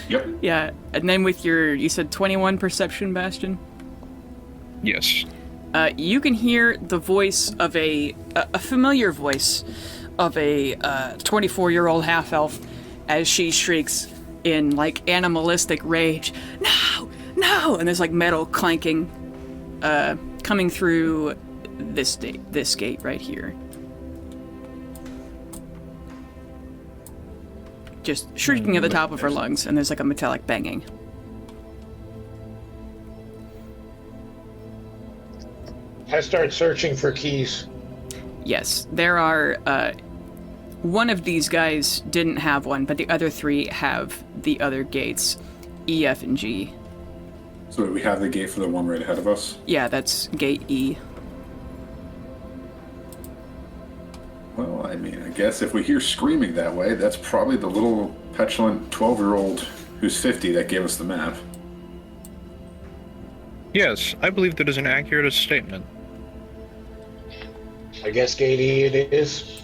Yep. Yeah, and then with you said 21 perception, Bastion? Yes. You can hear the voice of a familiar voice of a 24-year-old half-elf as she shrieks in, like, animalistic rage, "No! No!" And there's, like, metal clanking coming through this gate right here. Just shrieking at the top of her lungs, and there's, like, a metallic banging. I start searching for keys. Yes, there are One of these guys didn't have one, but the other 3 have the other gates, E, F, and G. So we have the gate for the one right ahead of us? Yeah, that's gate E. Well, I mean, I guess if we hear screaming that way, that's probably the little petulant 12-year-old who's 50 that gave us the map. Yes, I believe that is an accurate statement. I guess gate E it is.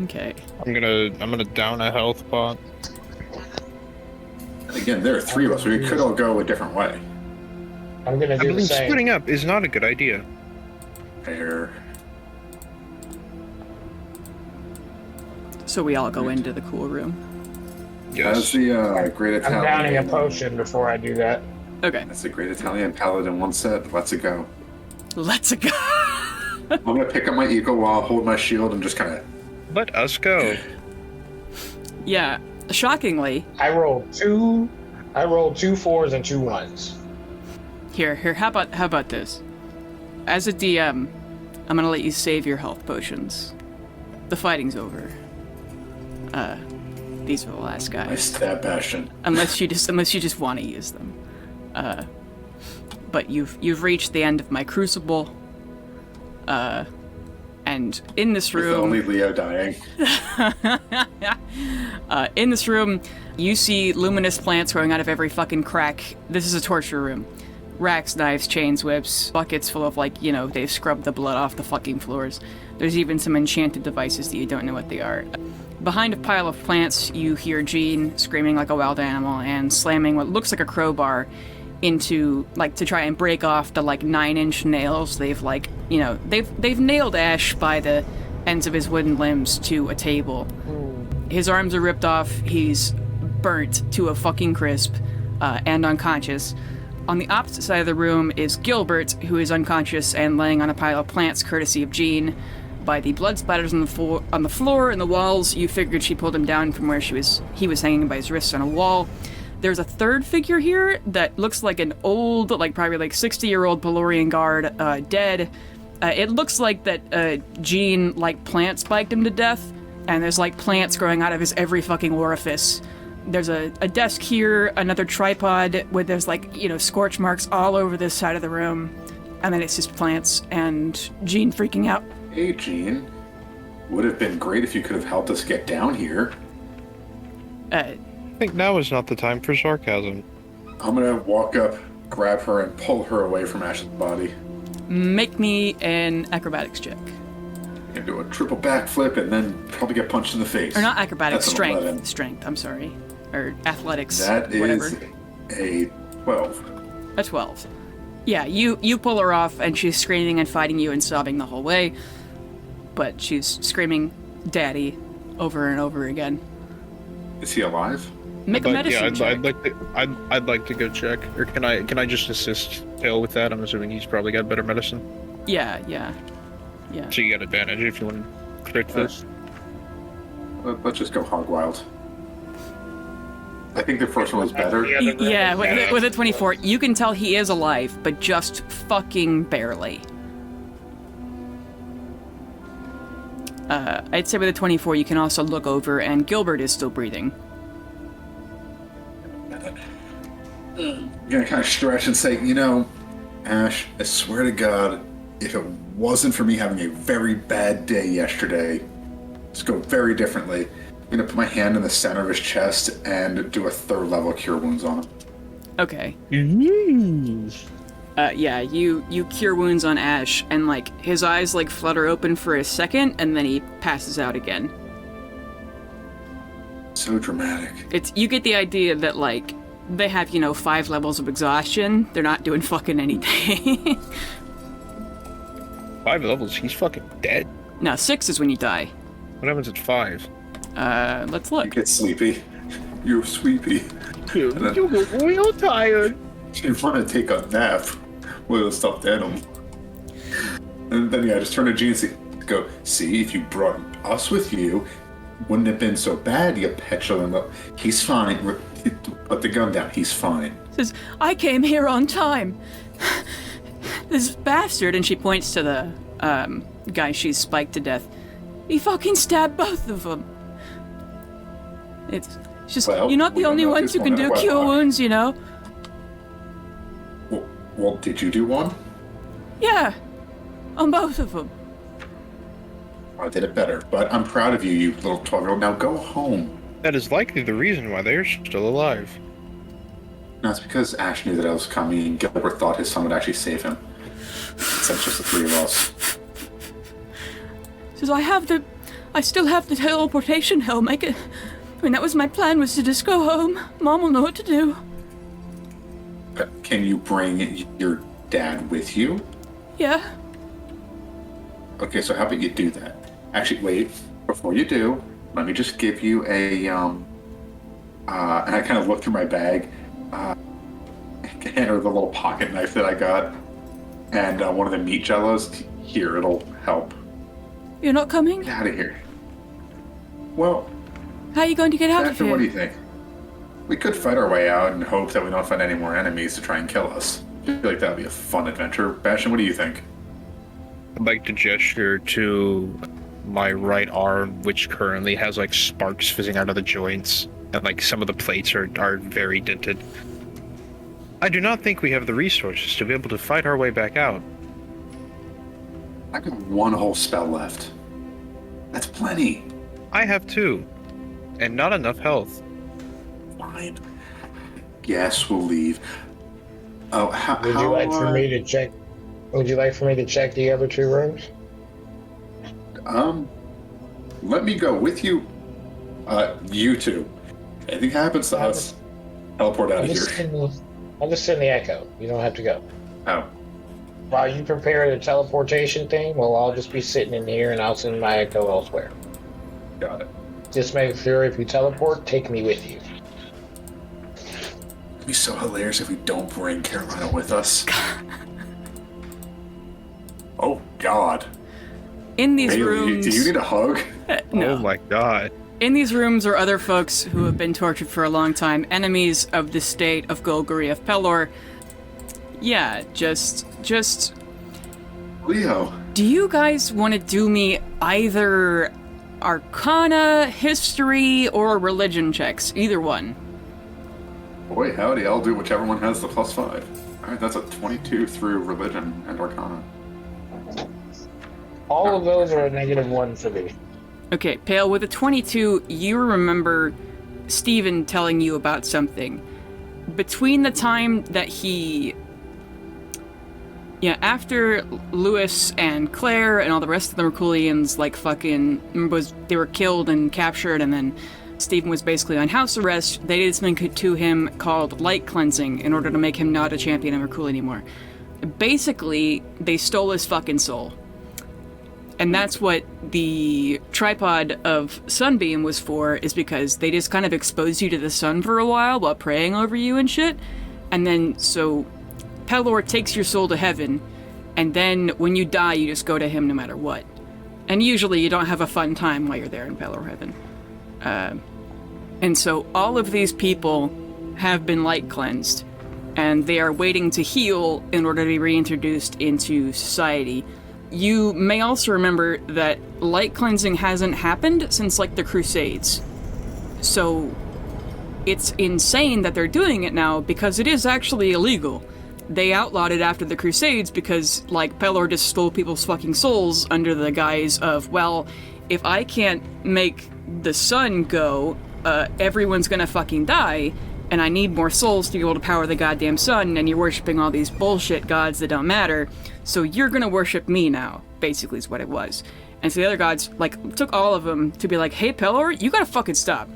Okay. I'm gonna down a health pot. And again, there are 3 of us, so we could all go a different way. I'm gonna I do the believe same. splitting up is not a good idea. Fair. So we all go into the cool room. As Yes. the great I'm Italian... downing a potion before I do that. Okay. As the great Italian paladin once said, let's it go. Let's go. I'm gonna pick up my eagle while I hold my shield and just kind of... Let us go. Yeah. Shockingly, I rolled 2 4s and 2 1s. Here, how about this? As a DM, I'm gonna let you save your health potions. The fighting's over. These are the last I guys. stab Bastion. Unless you just want to use them. But you've reached the end of my crucible. And in this With room, only Leo dying. in this room, you see luminous plants growing out of every fucking crack. This is a torture room. Racks, knives, chains, whips, buckets full of, like, you know, they've scrubbed the blood off the fucking floors. There's even some enchanted devices that you don't know what they are. Behind a pile of plants, you hear Jean screaming like a wild animal and slamming what looks like a crowbar into, like, to try and break off the, like, 9-inch nails. They've, like, you know, they've nailed Ash by the ends of his wooden limbs to a table. His arms are ripped off. He's burnt to a fucking crisp and unconscious. On the opposite side of the room is Gilbert, who is unconscious and laying on a pile of plants, courtesy of Jean. By the blood splatters on the floor and the walls, you figured she pulled him down from where he was hanging by his wrists on a wall. There's a third figure here that looks like an old, like probably like 60-year-old Balorian guard, dead. It looks like that Jean, like, plant spiked him to death, and there's, like, plants growing out of his every fucking orifice. There's a desk here, another tripod, where there's, like, you know, scorch marks all over this side of the room, and then it's just plants, and Jean freaking out. Hey, Jean. Would have been great if you could have helped us get down here. I think now is not the time for sarcasm. I'm gonna walk up, grab her, and pull her away from Ash's body. Make me an acrobatics check. And do a triple backflip and then probably get punched in the face. Or not acrobatics, That's an 11. strength. Strength, I'm sorry. Or athletics, That whatever. is a 12. A 12. Yeah, you pull her off, and she's screaming and fighting you and sobbing the whole way. But she's screaming, "Daddy," over and over again. Is he alive? Make a medicine check. I'd like to go check. Or can I just assist Tail with that? I'm assuming he's probably got better medicine. Yeah. So you got advantage if you want to crit this. Let's just go hog wild. I think the first one was better. Yeah, with a 24, you can tell he is alive, but just fucking barely. I'd say with a 24, you can also look over, and Gilbert is still breathing. I'm gonna kind of stretch and say, you know, Ash, I swear to God, if it wasn't for me having a very bad day yesterday, let's go very differently. I'm gonna put my hand in the center of his chest and do a 3rd level cure wounds on him. Okay. Yeah, you cure wounds on Ash, and, like, his eyes, like, flutter open for a second, and then he passes out again. So dramatic. You get the idea that, like, they have, 5 levels of exhaustion. They're not doing fucking anything. 5 levels, he's fucking dead. No, 6 is when you die. What happens at 5? Let's You look. get sleepy. You're sleepy. You get real tired. You want to take a nap with a stuffed animal. And then, just turn to Gene and go, see, if you brought us with you, wouldn't have been so bad, you petulant. He's fine. Put the gun down. He's fine. Says, I came here on time. This bastard, and she points to the guy she's spiked to death. He fucking stabbed both of them. It's just, Well, you're not the we don't only know if ones this who can one do had cure wedlock. wounds, you know? Well, did you do one? Yeah. On both of them. I did it better, but I'm proud of you, you little 12-year-old. Now go home. That is likely the reason why they're still alive. No, it's because Ash knew that I was coming, and Gilbert thought his son would actually save him. So it's just the three of us. Says, I still have the teleportation helm. I mean, that was my plan, was to just go home. Mom will know what to do. Can you bring your dad with you? Yeah. Okay, so how about you do that? Actually, wait. Before you do, let me just give you a, and I kind of look through my bag, and her the little pocket knife that I got, and one of the meat jellos. Here, it'll help. You're not coming? Get out of here. Well, How are you going to get out of Bastion, here? what do you think? We could fight our way out and hope that we don't find any more enemies to try and kill us. I feel like that would be a fun adventure. Bastion, what do you think? I'd like to gesture to my right arm, which currently has like sparks fizzing out of the joints, and like some of the plates are very dented. I do not think we have the resources to be able to fight our way back out. I got one whole spell left. That's plenty. I have two, and not enough health. Fine. Guess we'll leave. Oh, Would you like for me to check? Would you like for me to check the other two rooms? Let me go with you. You two. Anything happens to us, teleport out of here. I'll just send the echo. You don't have to go. Oh, While you prepare the teleportation thing, we'll all just be sitting in here, and I'll send my echo elsewhere. got it. Just make sure if you teleport, take me with you. It'd be so hilarious if we don't bring Carolina with us. Oh, God. In these Bailey, rooms... do you need a hug? No. Oh my god. In these rooms are other folks who have been tortured for a long time, enemies of the state of Golgari of Pelor. Yeah, just... Leo. Do you guys want to do me either Arcana, History, or Religion checks? Either one. Boy, howdy, I'll do whichever one has the +5. Alright, that's a 22 through Religion and Arcana. All of those are a -1 for me. Okay, Pale, with a 22, you remember Steven telling you about something. Between the time that he... Yeah, after Lewis and Claire and all the rest of the Merculians, like, they were killed and captured, and then Steven was basically on house arrest, they did something to him called light cleansing in order to make him not a champion of Merculian anymore. Basically, they stole his fucking soul. And that's what the tripod of Sunbeam was for, is because they just kind of expose you to the sun for a while praying over you and shit. And then, so, Pelor takes your soul to heaven, and then when you die, you just go to him no matter what. And usually you don't have a fun time while you're there in Pelor heaven. And so all of these people have been light cleansed, and they are waiting to heal in order to be reintroduced into society. You may also remember that light cleansing hasn't happened since, like, the Crusades. So, it's insane that they're doing it now, because it is actually illegal. They outlawed it after the Crusades because, like, Pelor just stole people's fucking souls under the guise of, well, if I can't make the sun go, everyone's gonna fucking die, and I need more souls to be able to power the goddamn sun, and you're worshipping all these bullshit gods that don't matter, so you're gonna worship me now, basically is what it was. And so the other gods, like, took all of them to be like, hey, Pelor, you gotta fucking stop.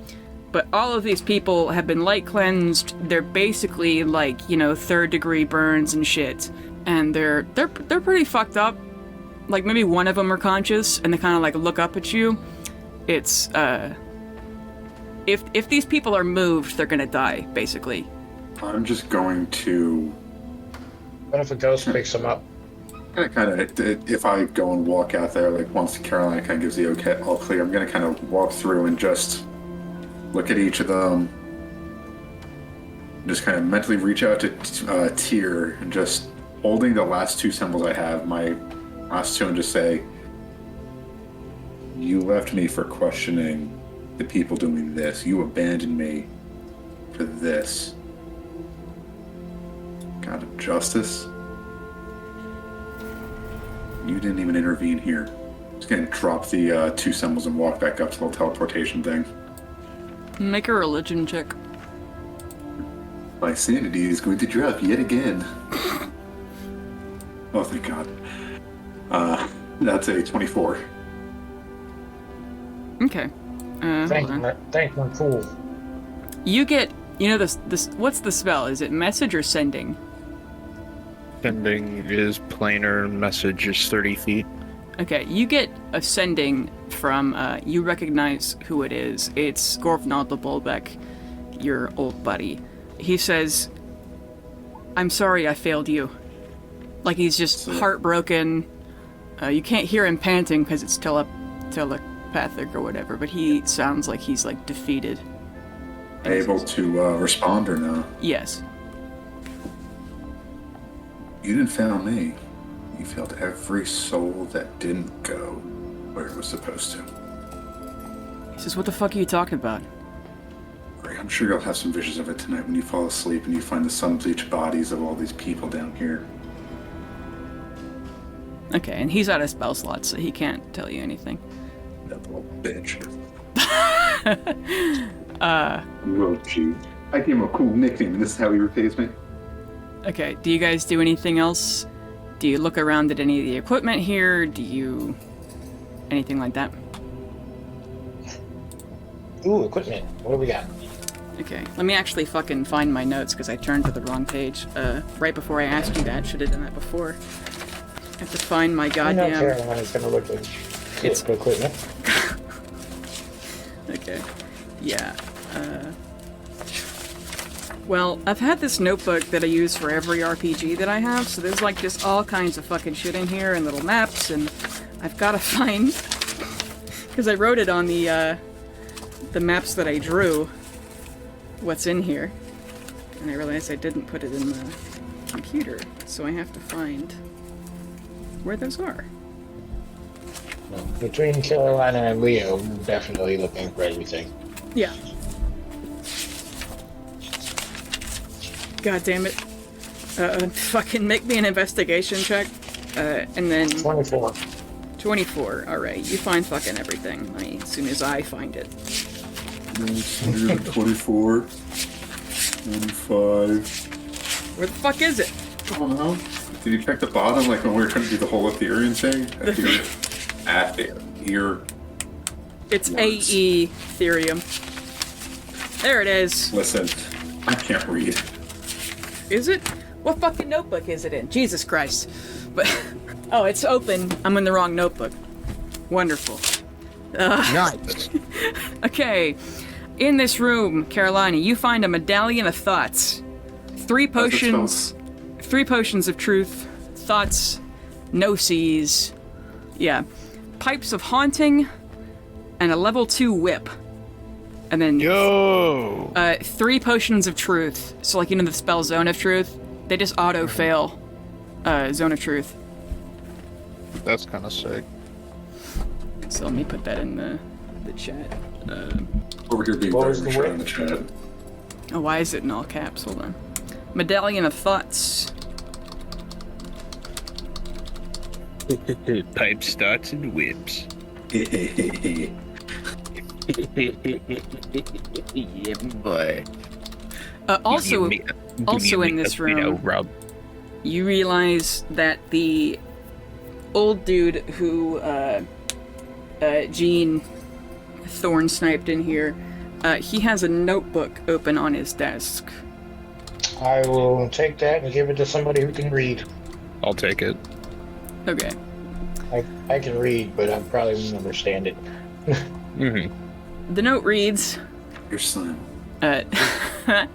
But all of these people have been light cleansed, they're basically, like, you know, 3rd-degree burns and shit, and they're pretty fucked up. Like, maybe one of them are conscious, and they kind of, like, look up at you. It's, If these people are moved, they're gonna die, basically. I'm just going to... What if a ghost picks them up? If I go and walk out there, like, once Carolina kind of gives the okay, all clear, I'm going to kind of walk through and just look at each of them. Just kind of mentally reach out to Tyr and just holding the last 2 symbols I have, my last 2, and just say, You left me for questioning the people doing this. You abandoned me for this. God of justice? You didn't even intervene here. Just gonna drop the 2 symbols and walk back up to the teleportation thing. Make a religion check. My sanity is going to drop yet again. Oh, thank God. That's a 24. Okay. Hold on. Thank my fool. You get, this. What's the spell? Is it message or sending? Sending is planar, message is 30 feet. Okay, you get a sending from, you recognize who it is. It's Gorfnald the Bulbeck, your old buddy. He says, I'm sorry I failed you. Like he's just heartbroken. You can't hear him panting because it's telepathic or whatever, but he sounds like he's like defeated. Able to respond or no? Yes. You didn't fail me. You failed every soul that didn't go where it was supposed to. He says, what the fuck are you talking about? I'm sure you'll have some visions of it tonight when you fall asleep and you find the sun-bleached bodies of all these people down here. Okay, and he's out of spell slots, so he can't tell you anything. That little bitch. Oh, gee. I gave him a cool nickname, and this is how he repays me. Okay, do you guys do anything else? Do you look around at any of the equipment here? Do you... anything like that? Ooh, equipment. What do we got? Okay, let me actually fucking find my notes because I turned to the wrong page. Right before I asked you that. Should have done that before. I have to find my goddamn... I know Caroline's gonna look at It's equipment. Okay. Yeah. Well, I've had this notebook that I use for every RPG that I have, so there's like just all kinds of fucking shit in here and little maps, and I've gotta find... because I wrote it on the maps that I drew, what's in here. And I realized I didn't put it in the computer, so I have to find where those are. Well, between Carolina and Leo, we're definitely looking for everything. Yeah. God damn it. Fucking make me an investigation check. And then... 24. 24. Alright, you find fucking everything. As soon as I find it. 24. 25. Where the fuck is it? I don't know. Did you check the bottom, like when we were trying to do the whole Ethereum thing? Here. It's Words. AE Ethereum. There it is. Listen, I can't read. Is it? What fucking notebook is it in? Jesus Christ. But oh, it's open. I'm in the wrong notebook. Wonderful. Nice. Okay. In this room, Carolina, you find a medallion of thoughts. 3 potions. 3 potions of truth. Thoughts. Gnosis. Yeah. Pipes of haunting. And a level 2 whip. And then... Yo! 3 potions of truth. So like, the spell Zone of Truth? They just auto-fail Zone of Truth. That's kind of sick. So let me put that in the chat. Over here being What very was the mature whip? in the chat. Oh, why is it in all caps? Hold on. Medallion of Thoughts. Pipes, dots, and whips. Yeah, boy. Also in this room, Rob. you realize that the old dude who Gene Thorn sniped in here, he has a notebook open on his desk. I will take that and give it to somebody who can read. I'll take it. Okay. I can read, but I probably won't understand it. Mm-hmm. The note reads, Your son. to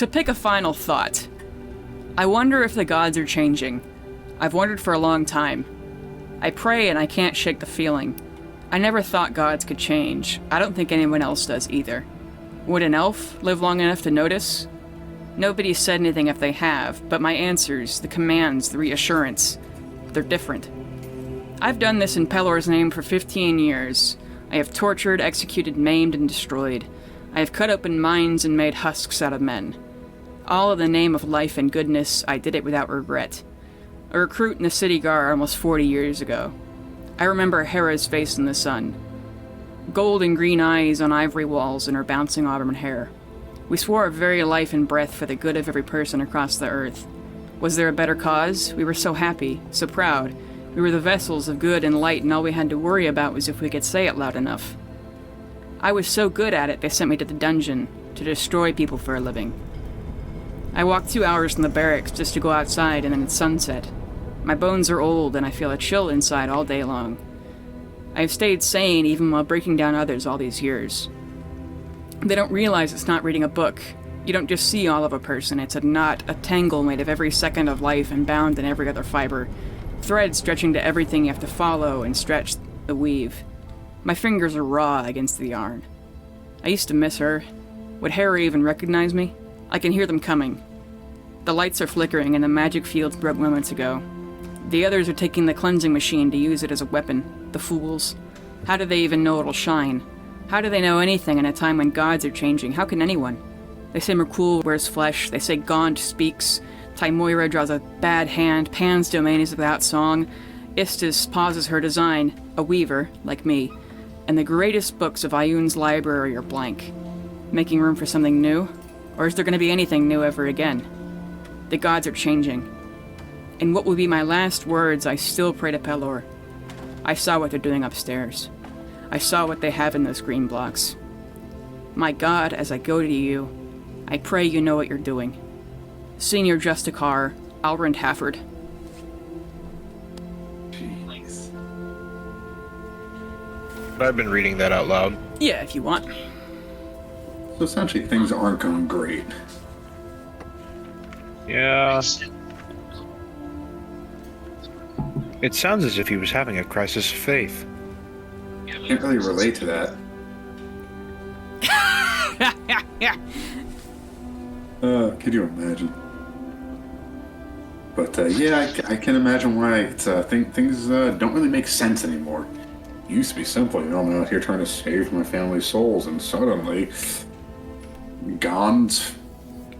pick a final thought. I wonder if the gods are changing. I've wondered for a long time. I pray and I can't shake the feeling. I never thought gods could change. I don't think anyone else does either. Would an elf live long enough to notice? Nobody said anything if they have, but my answers, the commands, the reassurance, they're different. I've done this in Pelor's name for 15 years. I have tortured, executed, maimed, and destroyed. I have cut open minds and made husks out of men. All in the name of life and goodness, I did it without regret. A recruit in the city guard almost 40 years ago. I remember Hera's face in the sun. Gold and green eyes on ivory walls and her bouncing auburn hair. We swore our very life and breath for the good of every person across the earth. Was there a better cause? We were so happy, so proud. We were the vessels of good and light, and all we had to worry about was if we could say it loud enough. I was so good at it, they sent me to the dungeon, to destroy people for a living. I walked 2 hours from the barracks just to go outside, and then it's sunset. My bones are old, and I feel a chill inside all day long. I've stayed sane even while breaking down others all these years. They don't realize it's not reading a book. You don't just see all of a person, it's a knot, a tangle made of every second of life and bound in every other fiber. Threads stretching to everything you have to follow and stretch the weave. My fingers are raw against the yarn. I used to miss her. Would Hera even recognize me? I can hear them coming. The lights are flickering and the magic fields broke moments ago. The others are taking the cleansing machine to use it as a weapon. The fools. How do they even know it'll shine? How do they know anything in a time when gods are changing? How can anyone? They say Merkul wears flesh. They say Gaunt speaks. Timoira draws a bad hand. Pan's domain is without song. Istis pauses her design, a weaver, like me. And the greatest books of Ioun's library are blank. Making room for something new? Or is there going to be anything new ever again? The gods are changing. In what will be my last words, I still pray to Pelor. I saw what they're doing upstairs. I saw what they have in those green blocks. My God, as I go to you, I pray you know what you're doing. Senior Justicar, Alrond Hafford. Jeez. I've been reading that out loud. Yeah, if you want. So essentially, things aren't going great. Yeah. It sounds as if he was having a crisis of faith. Can't really relate to that. Could you imagine? But yeah, I can imagine why things don't really make sense anymore. It used to be simple, you know, I'm out here trying to save my family's souls, and suddenly Gon's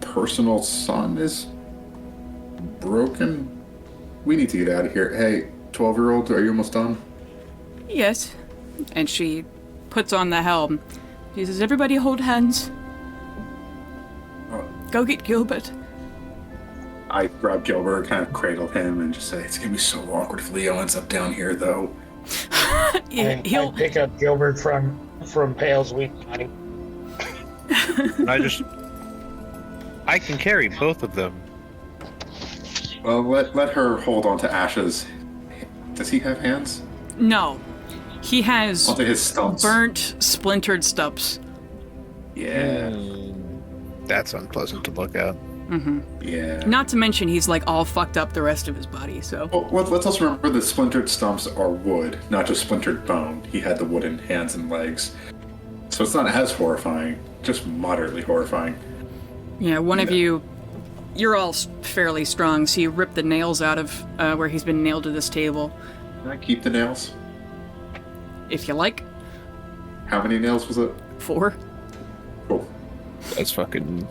personal son is broken. We need to get out of here. Hey, 12-year-old, are you almost done? Yes. And she puts on the helm. She says, everybody hold hands. Go get Gilbert. I grab Gilbert, kind of cradle him, and just say, it's going to be so awkward if Leo ends up down here, though. I pick up Gilbert from Pale's weak body. I can carry both of them. Well, let her hold on to Ash's. Does he have hands? No. He has Onto his stumps. burnt, splintered stumps. Yeah. That's unpleasant to look at. Mm-hmm. Yeah. Not to mention he's like all fucked up the rest of his body, so. Well, let's also remember that splintered stumps are wood, not just splintered bone. He had the wooden hands and legs. So it's not as horrifying, just moderately horrifying. Yeah, one of you're all fairly strong, so you rip the nails out of where he's been nailed to this table. Can I keep the nails? If you like. How many nails was it? 4. Cool. That's fucking...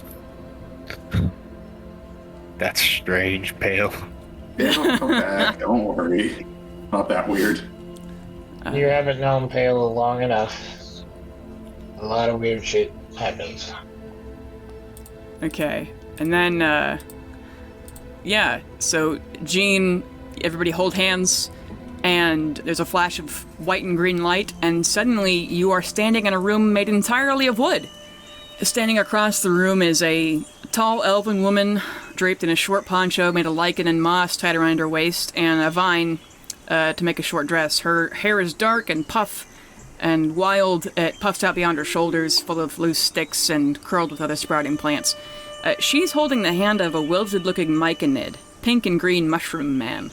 That's strange, Pale. It'll come back, don't worry. Not that weird. You haven't known Pale long enough. A lot of weird shit happens. Okay. And then, yeah, so Jean, everybody hold hands, and there's a flash of white and green light, and suddenly you are standing in a room made entirely of wood. Standing across the room is a tall elven woman draped in a short poncho made of lichen and moss tied around her waist, and a vine to make a short dress. Her hair is dark and puff and wild. It puffs out beyond her shoulders, full of loose sticks and curled with other sprouting plants. She's holding the hand of a wilted-looking myconid, pink and green mushroom man.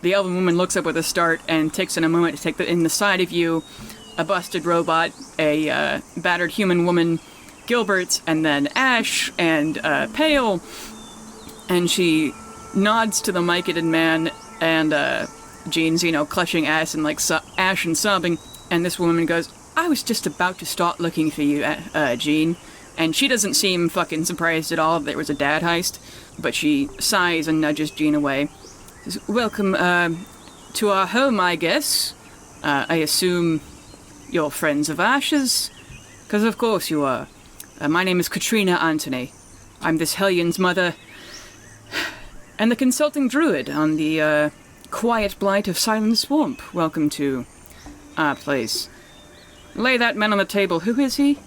The elven woman looks up with a start and takes in a moment to take in the side of you, a busted robot, a battered human woman, Gilbert, and then Ash, and Pale, and she nods to the myconid man and Jean's, clutching ass and like ash and sobbing, and this woman goes, "I was just about to start looking for you, Jean." And she doesn't seem fucking surprised at all that there was a dad heist, but she sighs and nudges Jean away. Says, "Welcome to our home, I guess. I assume you're friends of Ash's? Because of course you are. My name is Katrina Anthony. I'm this Hellion's mother, and the consulting druid on the quiet blight of Silent Swamp. Welcome to our place. Lay that man on the table. Who is he?"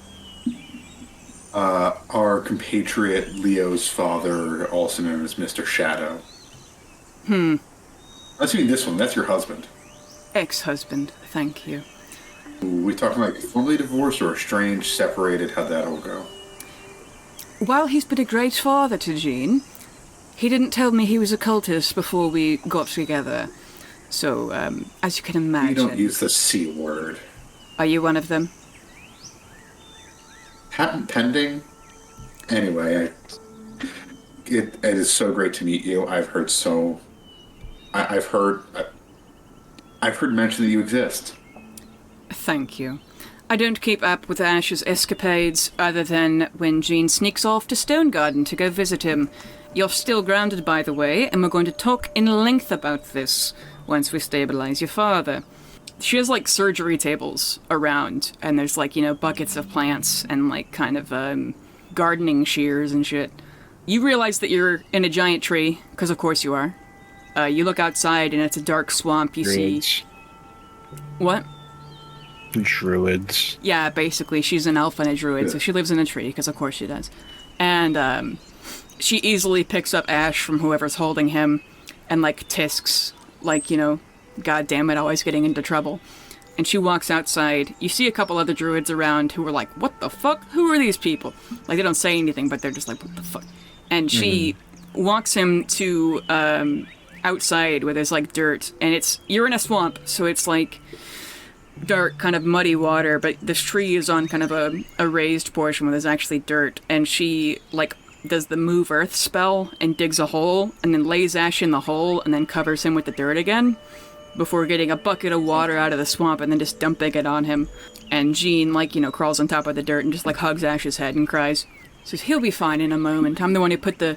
Our compatriot Leo's father, also known as Mr. Shadow. Let's mean this one. That's your husband. Ex-husband, thank you. We talking like formally divorced or estranged, separated? How'd that all go? While he's been a great father to Jean, he didn't tell me he was a cultist before we got together. So, as you can imagine... You don't use the C word. Are you one of them? Patent pending? Anyway, it is so great to meet you. I've heard mention that you exist. Thank you. I don't keep up with Ash's escapades other than when Jean sneaks off to Stone Garden to go visit him. You're still grounded, by the way, and we're going to talk in length about this once we stabilize your father. She has, like, surgery tables around, and there's, like, buckets of plants and, like, kind of, gardening shears and shit. You realize that you're in a giant tree, because of course you are. You look outside, and it's a dark swamp. You Druids. see... What? Druids. Yeah, basically, she's an elf and a druid, so she lives in a tree, because of course she does. And, she easily picks up Ash from whoever's holding him, and, like, tisks, like, God damn it, always getting into trouble. And she walks outside. You see a couple other druids around who are like, "What the fuck? Who are these people?" Like, they don't say anything, but they're just like, "What the fuck?" And she walks him to outside where there's like dirt, and you're in a swamp, so it's like dark, kind of muddy water, but this tree is on kind of a raised portion where there's actually dirt, and she like does the move earth spell and digs a hole and then lays Ash in the hole and then covers him with the dirt again before getting a bucket of water out of the swamp and then just dumping it on him. And Jean, like, crawls on top of the dirt and just, like, hugs Ash's head and cries. Says, "He'll be fine in a moment. I'm the one who put the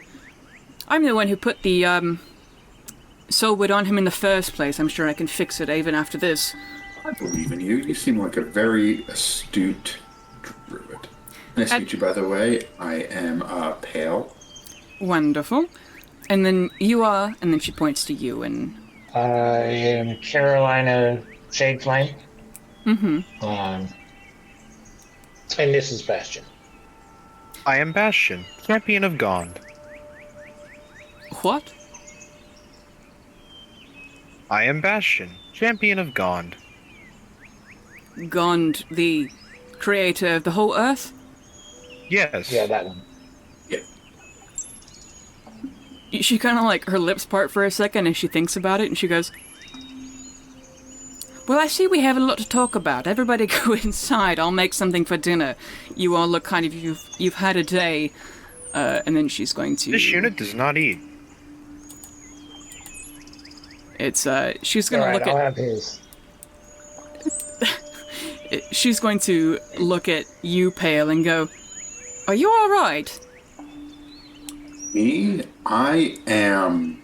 soulwood on him in the first place. I'm sure I can fix it even after this." I believe in you. You seem like a very astute druid. Nice to meet you, by the way. I am Pale. Wonderful. And then you are, and then she points to you, and... I am Carolina Shadeflame. And this is Bastion. I am Bastion, champion of Gond. What? I am Bastion, champion of Gond. Gond, the creator of the whole Earth? Yes. Yeah, that one. She kind of like, her lips part for a second and she thinks about it and she goes, "Well, I see we have a lot to talk about. Everybody go inside. I'll make something for dinner. You all look kind of, you've had a day." And then she's going to... This unit does not eat. It's, she's going to look I'll at... have his. She's going to look at you, Pale, and go, "Are you all right?" Me? I am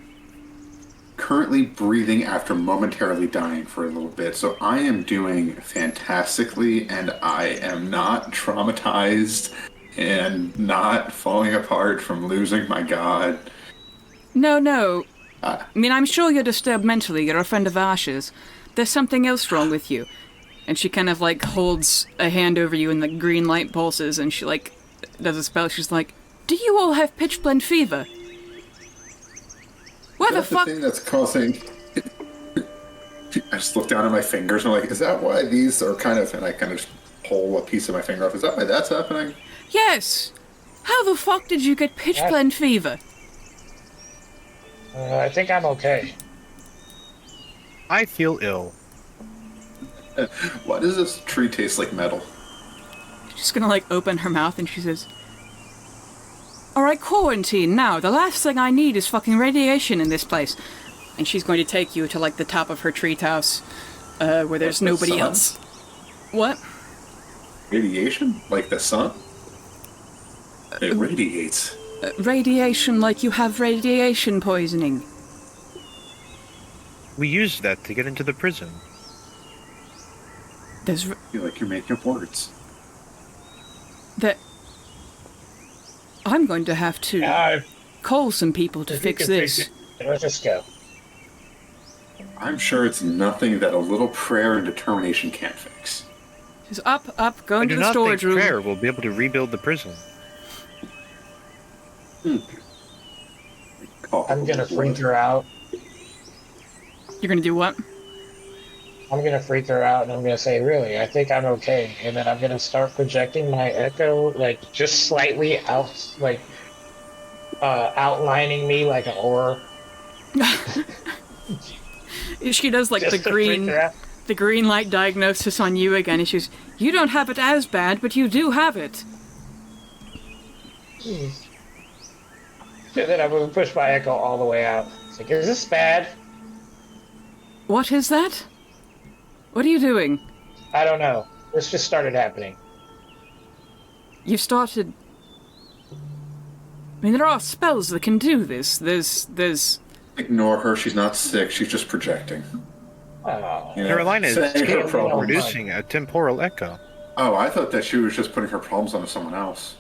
currently breathing after momentarily dying for a little bit, so I am doing fantastically, and I am not traumatized and not falling apart from losing my god. No. I mean, I'm sure you're disturbed mentally. You're a friend of Ash's. There's something else wrong with you. And she kind of, like, holds a hand over you and the green light pulses, and she, like, does a spell. She's like, "Do you all have pitch blend fever?" What the fuck? That's the thing that's causing... I just look down at my fingers and I'm like, is that why these are kind of... And I kind of just pull a piece of my finger off. Is that why that's happening? Yes! How the fuck did you get pitch blend fever? I think I'm okay. I feel ill. Why does this tree taste like metal? She's gonna, like, open her mouth and she says, "Alright, quarantine now. The last thing I need is fucking radiation in this place. and she's going to take you to, like, the top of her treehouse, where there's Like the nobody sun? else. What? Radiation? Like the sun? It radiates. Radiation, like you have radiation poisoning. We used that to get into the prison. There's... I feel like you're making up words. that... I'm going to have to call some people to If you fix could this. it. Let's just go. I'm sure it's nothing that a little prayer and determination can't fix. Just up, go I into do the not think storage room. prayer will be able to rebuild the prison. I'm gonna freak her out. You're gonna do what? I'm gonna freak her out, and I'm gonna say, "Really, I think I'm okay." And then I'm gonna start projecting my echo, like just slightly out, like outlining me like an aura. She does like Just the to freak her out. green light diagnosis on you again, and she's, you don't have it as bad, but you do have it. And then I'm gonna push my echo all the way out. It's like, is this bad? What is that? What are you doing? I don't know. This just started happening. You've started... I mean, there are spells that can do this. There's... Ignore her. She's not sick. She's just projecting. Oh. You know, Carolina is saying her capable of problems. producing a temporal echo. Oh, I thought that she was just putting her problems onto someone else.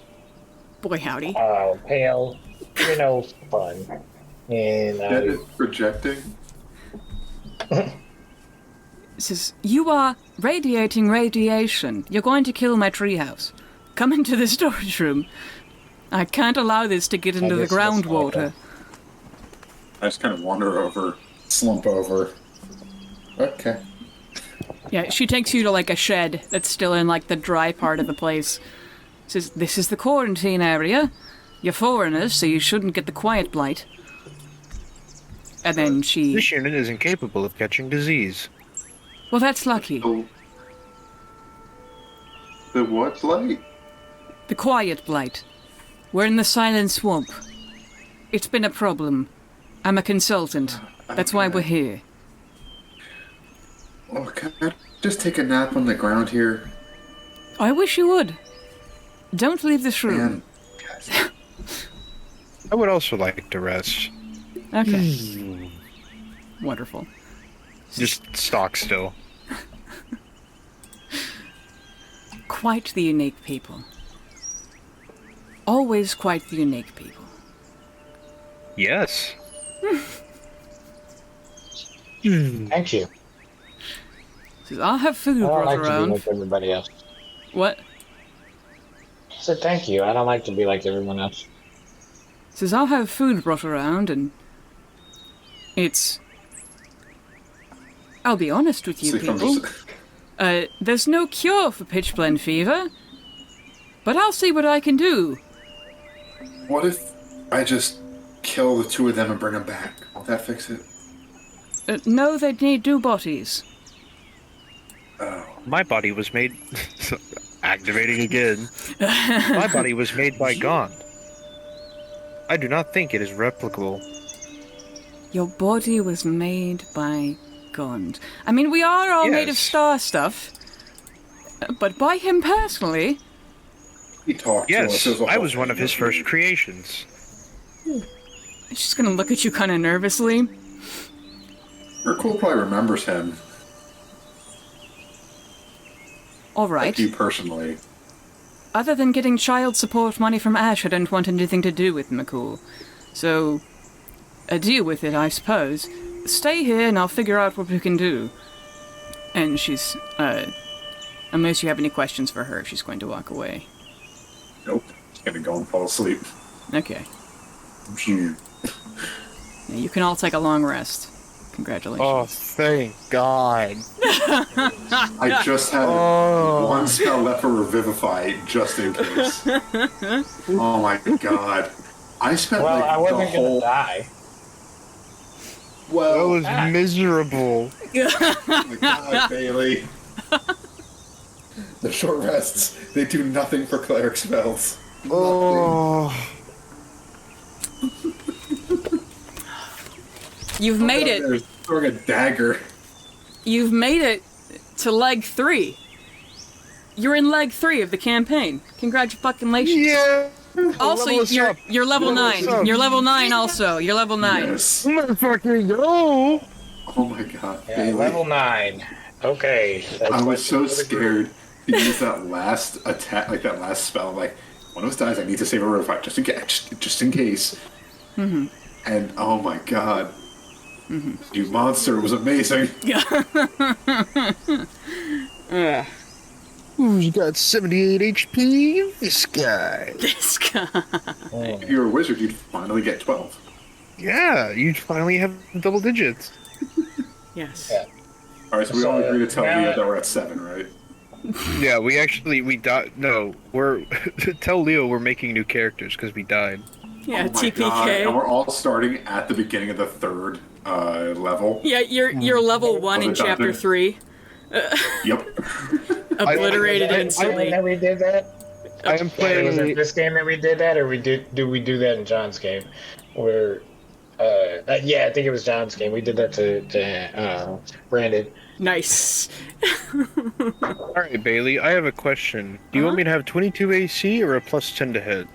Boy, howdy. Oh, pale. You know, fun. And That is projecting. It says, you are radiating radiation. You're going to kill my treehouse. Come into the storage room. I can't allow this to get into the guess that's groundwater. I just kind of wander over, slump over. Okay. Yeah, she takes you to like a shed that's still in like the dry part of the place. Says, this is the quarantine area. You're foreigners, so you shouldn't get the quiet blight. And then she... This unit is incapable of catching disease. Well, that's lucky. The what light? The quiet blight. We're in the silent swamp. It's been a problem. I'm a consultant. That's why we're here. Oh, can I just take a nap on the ground here? I wish you would. Don't leave this room. Man, I would also like to rest. Okay. Wonderful. Just stock still. Quite the unique people. Always quite the unique people. Yes. thank you. Says, I'll have food I don't brought like to be around. like everybody else. What? I said thank you. I don't like to be like everyone else. Says, I'll have food brought around, and it's... I'll be honest with you see if I'm people. just- There's no cure for pitchblende fever, but I'll see what I can do. What if I just kill the two of them and bring them back? Won't that fix it? No, they'd need two bodies. Oh. My body was made... Activating again. My body was made by Gond. I do not think it is replicable. Your body was made by Gond. I mean, we are all made of Yes. star stuff, but by him personally. He talked to us. Yes, There's a I whole was one of his thing. first creations. She's gonna look at you kind of nervously. Urkel probably remembers him. All right. Like you personally. Other than getting child support money from Ash, I don't want anything to do with McCool. So, deal with it, I suppose. Stay here and I'll figure out what we can do. And she's, unless you have any questions for her, she's going to walk away. Nope. He's gonna go and fall asleep. Okay. Phew. Now, you can all take a long rest. Congratulations. Oh, thank God. I just had one spell left for Revivify, just in case. Oh my god. I spent Well, like I wasn't the gonna whole... die. That Well, was miserable. oh my god, Bailey. The short rests, they do nothing for cleric spells. Oh. You've made it. They're throwing a dagger. You've made it to leg 3. You're in leg 3 of the campaign. Congratulations. Yeah. Also, you're level 9. You're level 9 also. You're level 9. Yes. Motherfucker, go! Oh my god. Yeah, Bailey. level 9. Okay. I was so scared to use that last attack, like that last spell. Like, one of us dies, I need to save a road fight just in case. Just in case. Mm-hmm. And oh my god. Mm-hmm. You monster, it was amazing. Who's got 78 HP? This guy. This guy. If you were a wizard, you'd finally get 12. Yeah, you finally have double digits. Yes. Yeah. Alright, so we all agree to tell Leo that we're at 7, right? Yeah, we died. No, we're tell Leo we're making new characters because we died. Yeah, Oh my god, and TPK. we're all starting at the beginning of the 3rd level. Yeah, you're level 1 in the dungeon. chapter 3. Yep. Obliterated I instantly. that we did that. I am Was playing. it this game that we did that, or do we do that in John's game? Where, yeah, I think it was John's game. We did that to Brandon. Nice. All right, Bailey, I have a question. Do you want me to have 22 AC or a plus 10 to hit?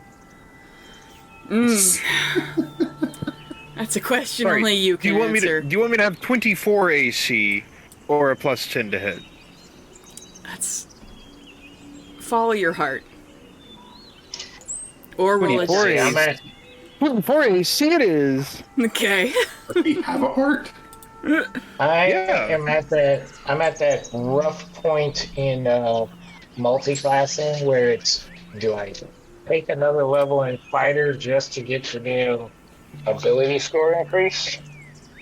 That's a question Sorry, only you do can you want answer. me to? Do you want me to have 24 AC or a plus 10 to hit? That's... Follow your heart. Or roll a 24 dice. I'm at 24 AC it is. Okay. Does he have a heart? I'm at that rough point in multi-classing where it's, do I take another level in fighter just to get to the ability score increase,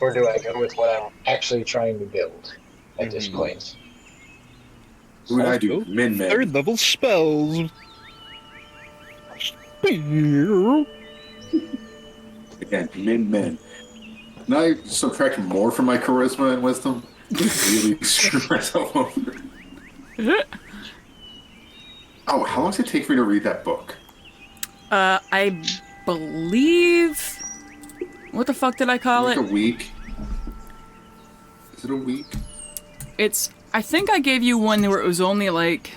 or do I go with what I'm actually trying to build at this point? What would I do? Min. Third level spells. Again, min. Can I subtract more from my charisma and wisdom? Really screw myself over. Oh, how long does it take for you to read that book? I believe... What the fuck did I call Like it? a week? Is it a week? It's... I think I gave you one where it was only like...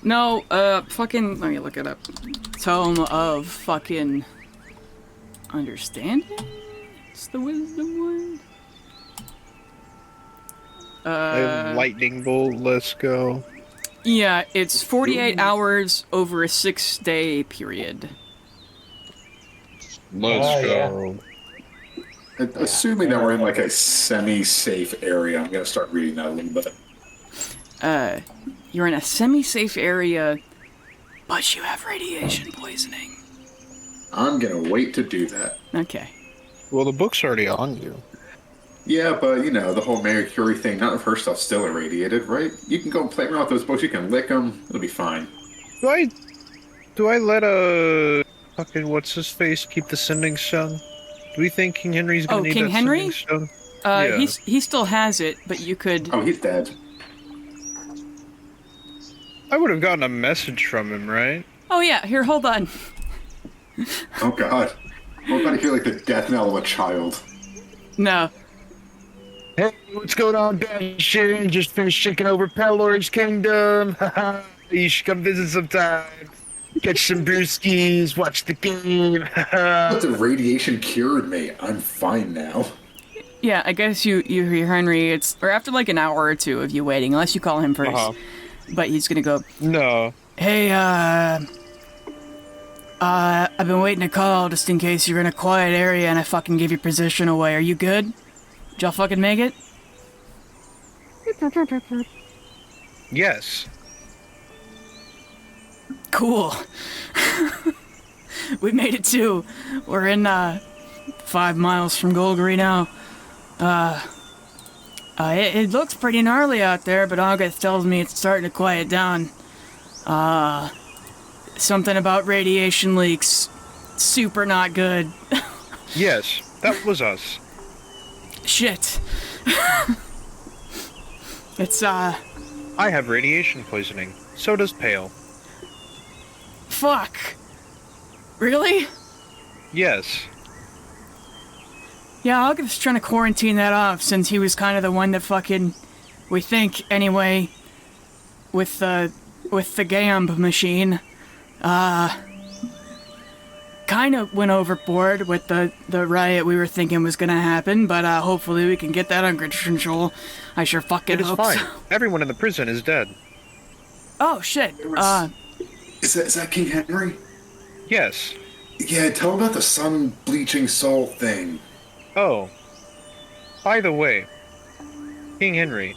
No, fucking... Let me look it up. Tome of fucking... Understanding? It's the wisdom one? Lightning bolt, let's go. Yeah, it's 48 hours over a 6-day period. Let's yeah. go. Assuming that we're in like a semi-safe area, I'm gonna start reading that a little bit. You're in a semi-safe area, but you have radiation poisoning. I'm gonna wait to do that. Okay. Well, the book's already on you. Yeah, but you know, the whole Mary Curie thing, none of her stuff's still irradiated, right? You can go play around with those books, you can lick them, it'll be fine. Do I let a fucking what's his face keep the sending stone? Do we think King Henry's gonna need King that Henry? sending stone? Yeah. He still has it, but you could... Oh, he's dead. I would have gotten a message from him, right? Oh yeah, here, hold on. Oh god. We're about to hear like the death knell of a child. No. Hey, what's going on, Bastion? Just finished checking over Pelor's Kingdom. You should come visit sometime. Catch some brewskis, watch the game. But the radiation cured me. I'm fine now. Yeah, I guess you hear Henry, or after like an hour or two of you waiting, unless you call him 1st. But he's gonna go, No. hey, I've been waiting to call just in case you're in a quiet area and I fucking give your position away. Are you good? Did y'all fucking make it? Yes. Cool. We made it too. We're in, 5 miles from Golgari now. It looks pretty gnarly out there, but August tells me it's starting to quiet down. Something about radiation leaks. Super not good. Yes, that was us. Shit. It's, I have radiation poisoning. So does Pale. fuck. Really? Yes. Yeah, August's trying to quarantine that off since he was kind of the one that fucking, we think anyway, with the Gamb machine, kind of went overboard with the riot we were thinking was gonna happen, but hopefully we can get that under control. I sure fucking It is hope fine. so. Everyone in the prison is dead. Oh shit. Is that King Henry? Yes. Yeah, tell him about the sun bleaching soul thing. Oh. By the way, King Henry,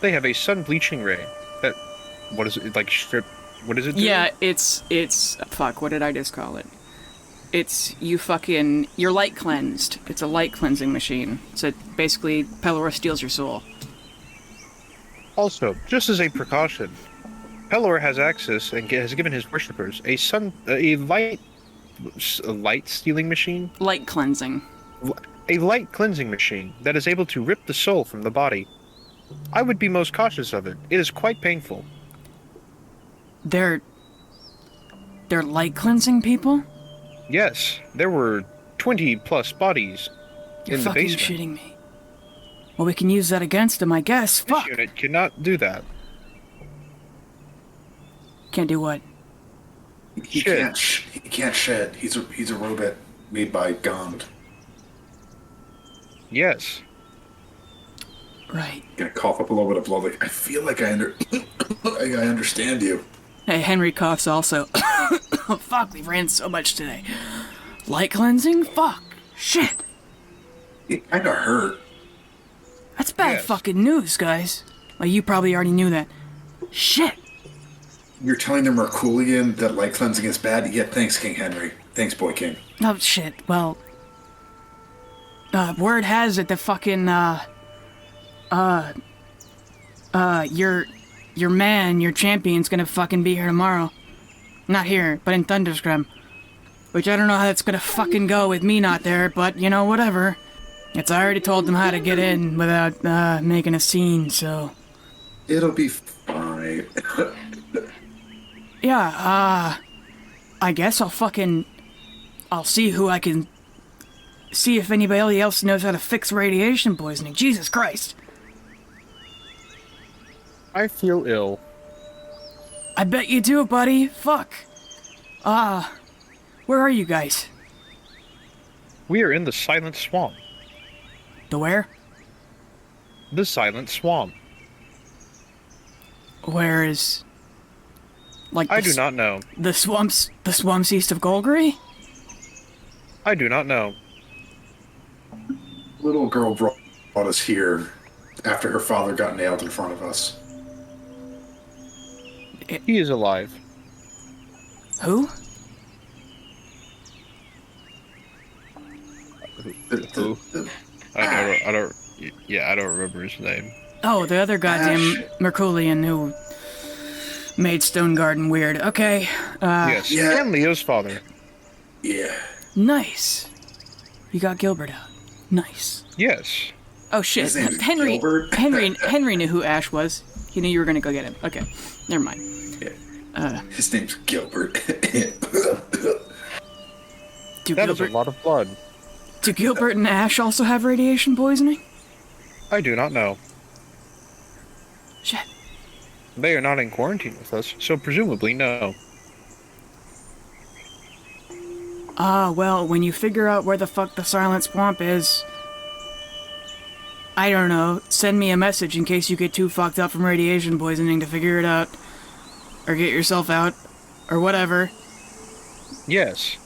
they have a sun bleaching ray that, what is it, like strip, what is it do? Yeah, it's fuck, what did I just call it? It's you're light cleansed. It's a light cleansing machine. So basically, Pelor steals your soul. Also, just as a precaution, Pelor has access and has given his worshippers a light stealing machine? Light cleansing. A light cleansing machine that is able to rip the soul from the body. I would be most cautious of it. It is quite painful. They're light cleansing people? Yes, there were 20 plus bodies You're in the fucking basement. shitting me. Well, we can use that against them, I guess. This Fuck. unit cannot do that. Can't do what? He Shed. can't shed. He's a robot made by Gond. Yes. Right. Gonna cough up a little bit of blood. Like I feel like I understand you. Hey, Henry coughs also. Oh, fuck, we've ran so much today. Light cleansing? Fuck. Shit. It kind of hurt. That's bad Yes. fucking news, guys. Well, you probably already knew that. Shit. You're telling the Merculian that light cleansing is bad? Yeah, thanks, King Henry. Thanks, Boy King. Oh, shit. Well, word has it that fucking, your man, your champion's gonna fucking be here tomorrow. Not here, but in Thunderscrum. Which I don't know how that's gonna fucking go with me not there, but, you know, whatever. I already told them how to get in without, making a scene, so... It'll be fine. Yeah, I guess I'll see who I can... See if anybody else knows how to fix radiation poisoning. Jesus Christ. I feel ill. I bet you do, buddy. Fuck. Where are you guys? We are in the Silent Swamp. The where? The Silent Swamp. Where is... Like I do not know. The swamps east of Golgari? I do not know. Little girl brought us here after her father got nailed in front of us. He is alive. Who? I don't. Yeah, I don't remember his name. Oh, the other goddamn Ash. Merculian who made Stone Garden weird. Okay, Yes, yeah. and Leo's father. Yeah. nice. You got Gilbert out. Nice. Yes. Oh shit, His name's Henry Gilbert? Henry knew who Ash was. He knew you were gonna go get him. Okay, never mind. His name's Gilbert. Do That is a Gilbert, lot of blood. do Gilbert and Ash also have radiation poisoning? I do not know. Shit. They are not in quarantine with us, so presumably no. Well, when you figure out where the fuck the Silent Swamp is, I don't know, send me a message in case you get too fucked up from radiation poisoning to figure it out. Or get yourself out. Or whatever. Yes.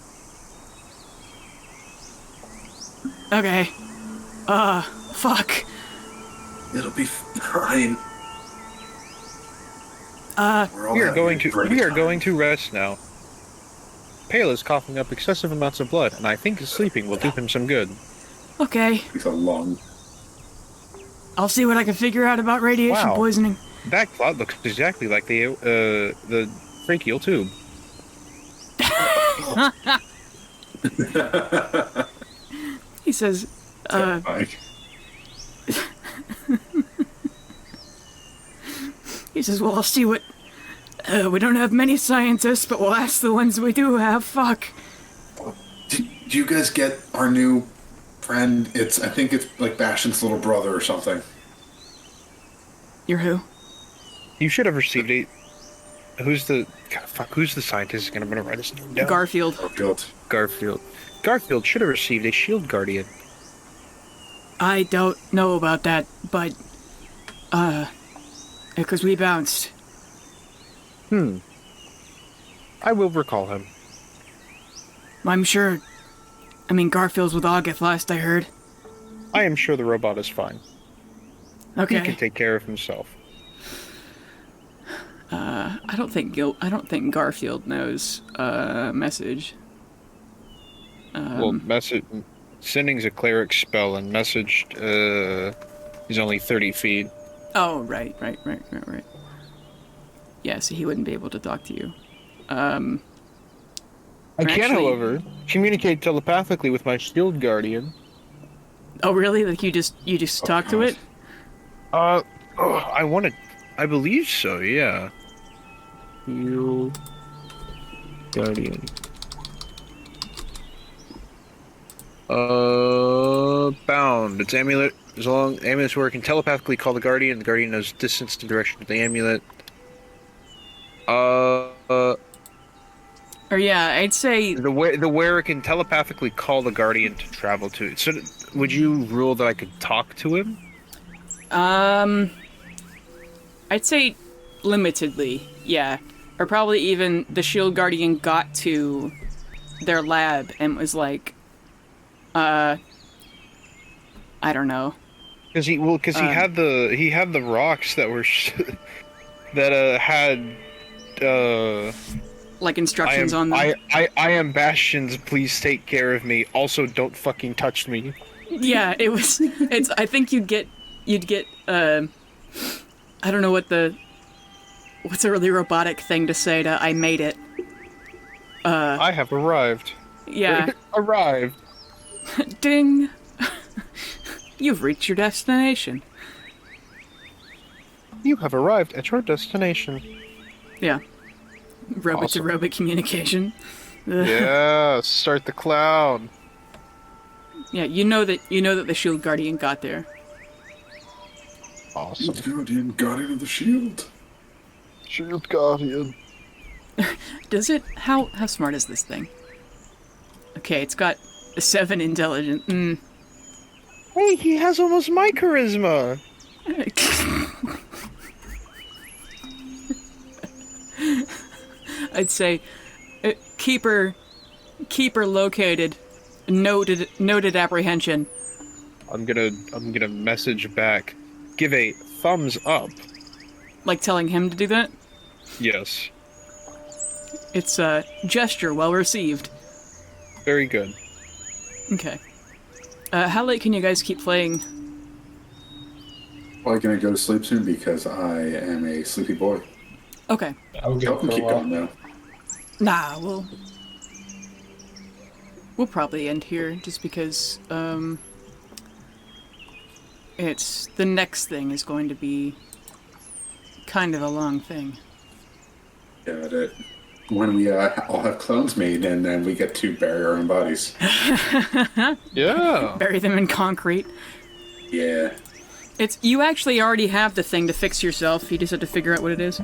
Okay. Fuck. It'll be fine. We're all We are having going a to great we are time. going to rest now. Pale is coughing up excessive amounts of blood, and I think his sleeping will do him some good. Okay. He's a lung. I'll see what I can figure out about radiation Wow. poisoning. That clot looks exactly like the brachial tube. He says, Mike. he says, well, I'll see what... we don't have many scientists, but we'll ask the ones we do have. Fuck. Do you guys get our new friend. I think it's like Bastion's little brother or something. You're who? You should have received a. Who's the scientist going to write his name down? Garfield. Garfield should have received a shield guardian. I don't know about that, but because we bounced. I will recall him. I'm sure. I mean, Garfield's with August last I heard. I am sure the robot is fine. Okay. He can take care of himself. I don't think Garfield knows message. Message. Sending's a cleric spell, and message is only 30 feet. Oh, right. Yeah, so he wouldn't be able to talk to you. I can, however, communicate telepathically with my shield guardian. Oh, really? Like you just talk to it? I believe so, yeah. Shield guardian. Bound. Its amulet. As long as amulets work, can telepathically call the guardian. The guardian knows distance to direction of the amulet. Or yeah, I'd say the wearer can telepathically call the guardian to travel to it. So, would you rule that I could talk to him? I'd say limitedly, yeah. Or probably even the shield guardian got to their lab and was like, I don't know. Because he had the rocks that were that had like instructions on them. I am Bastions. Please take care of me. Also, don't fucking touch me. Yeah, it's. I think you'd get. I don't know what's a really robotic thing to say to I made it. I have arrived. Yeah. Arrived. Ding. You've reached your destination. You have arrived at your destination. Yeah. Robot Awesome. to robot communication. Yeah, start the cloud. Yeah, you know that the shield guardian got there. Awesome. Guardian of the shield. Shield guardian. Does it? How smart is this thing? Okay, it's got a 7 intelligence. Hey, he has almost my charisma. I'd say keeper located, noted apprehension. I'm gonna message back. Give a thumbs up. Like telling him to do that? Yes. It's a gesture well received. Very good. Okay. How late can you guys keep playing? Probably gonna go to sleep soon because I am a sleepy boy. Okay. I'll Y'all go can for a keep while. going now. Nah, we'll probably end here just because it's the next thing is going to be kind of a long thing. Yeah, when we all have clones made and then we get to bury our own bodies. Yeah. Bury them in concrete. Yeah. You actually already have the thing to fix yourself. You just have to figure out what it is.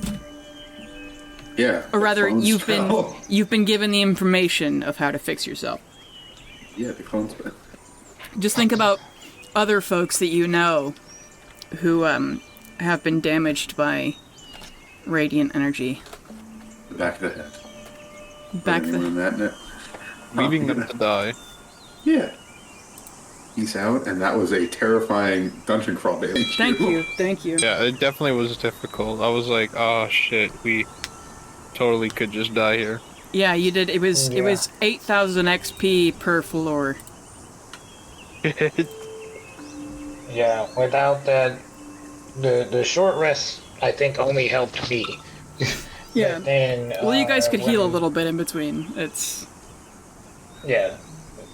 Yeah. Or rather, the clone you've spell. been given the information of how to fix yourself. Yeah, the clone spell. Just think about other folks that you know who have been damaged by radiant energy. The back of the head. Leaving them to die. Yeah. He's out, and that was a terrifying dungeon crawl, baby. Thank you. Yeah, it definitely was difficult. I was like, oh shit, we totally could just die here. Yeah, you did. It was 8,000 XP per floor. Yeah, without that, the short rest I think only helped me. Yeah. But then, Well, you guys could heal a when- little bit in between. It's Yeah,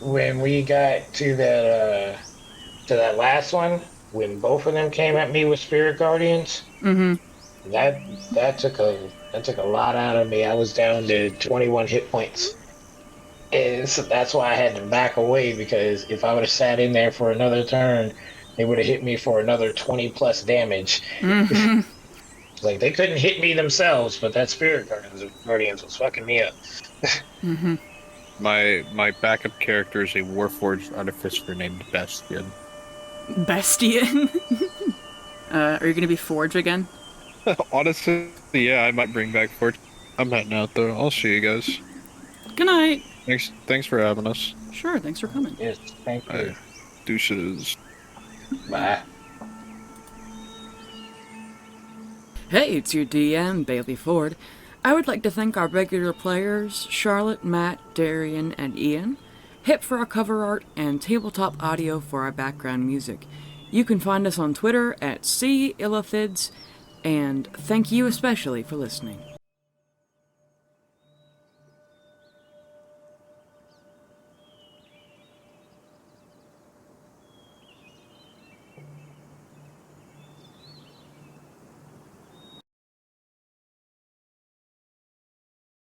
when we got to that last one, when both of them came at me with spirit guardians, that took a lot out of me. I was down to 21 hit points. And so that's why I had to back away, because if I would have sat in there for another turn, they would have hit me for another 20 plus damage. Mm-hmm. Like, they couldn't hit me themselves, but that Spirit Guardians was fucking me up. Mm-hmm. My backup character is a Warforged Artificer named Bastian. Bastian. Are you gonna be Forge again? Honestly, yeah, I might bring back Forge. I'm heading out though. I'll see you guys. Good night. Thanks for having us. Sure, thanks for coming. Yes, thank you. Bye. Deuces. Bye. Hey, it's your DM, Bailey Ford. I would like to thank our regular players, Charlotte, Matt, Darian, and Ian, Hip for our cover art, and Tabletop Audio for our background music. You can find us on Twitter at @Illithids, and thank you especially for listening.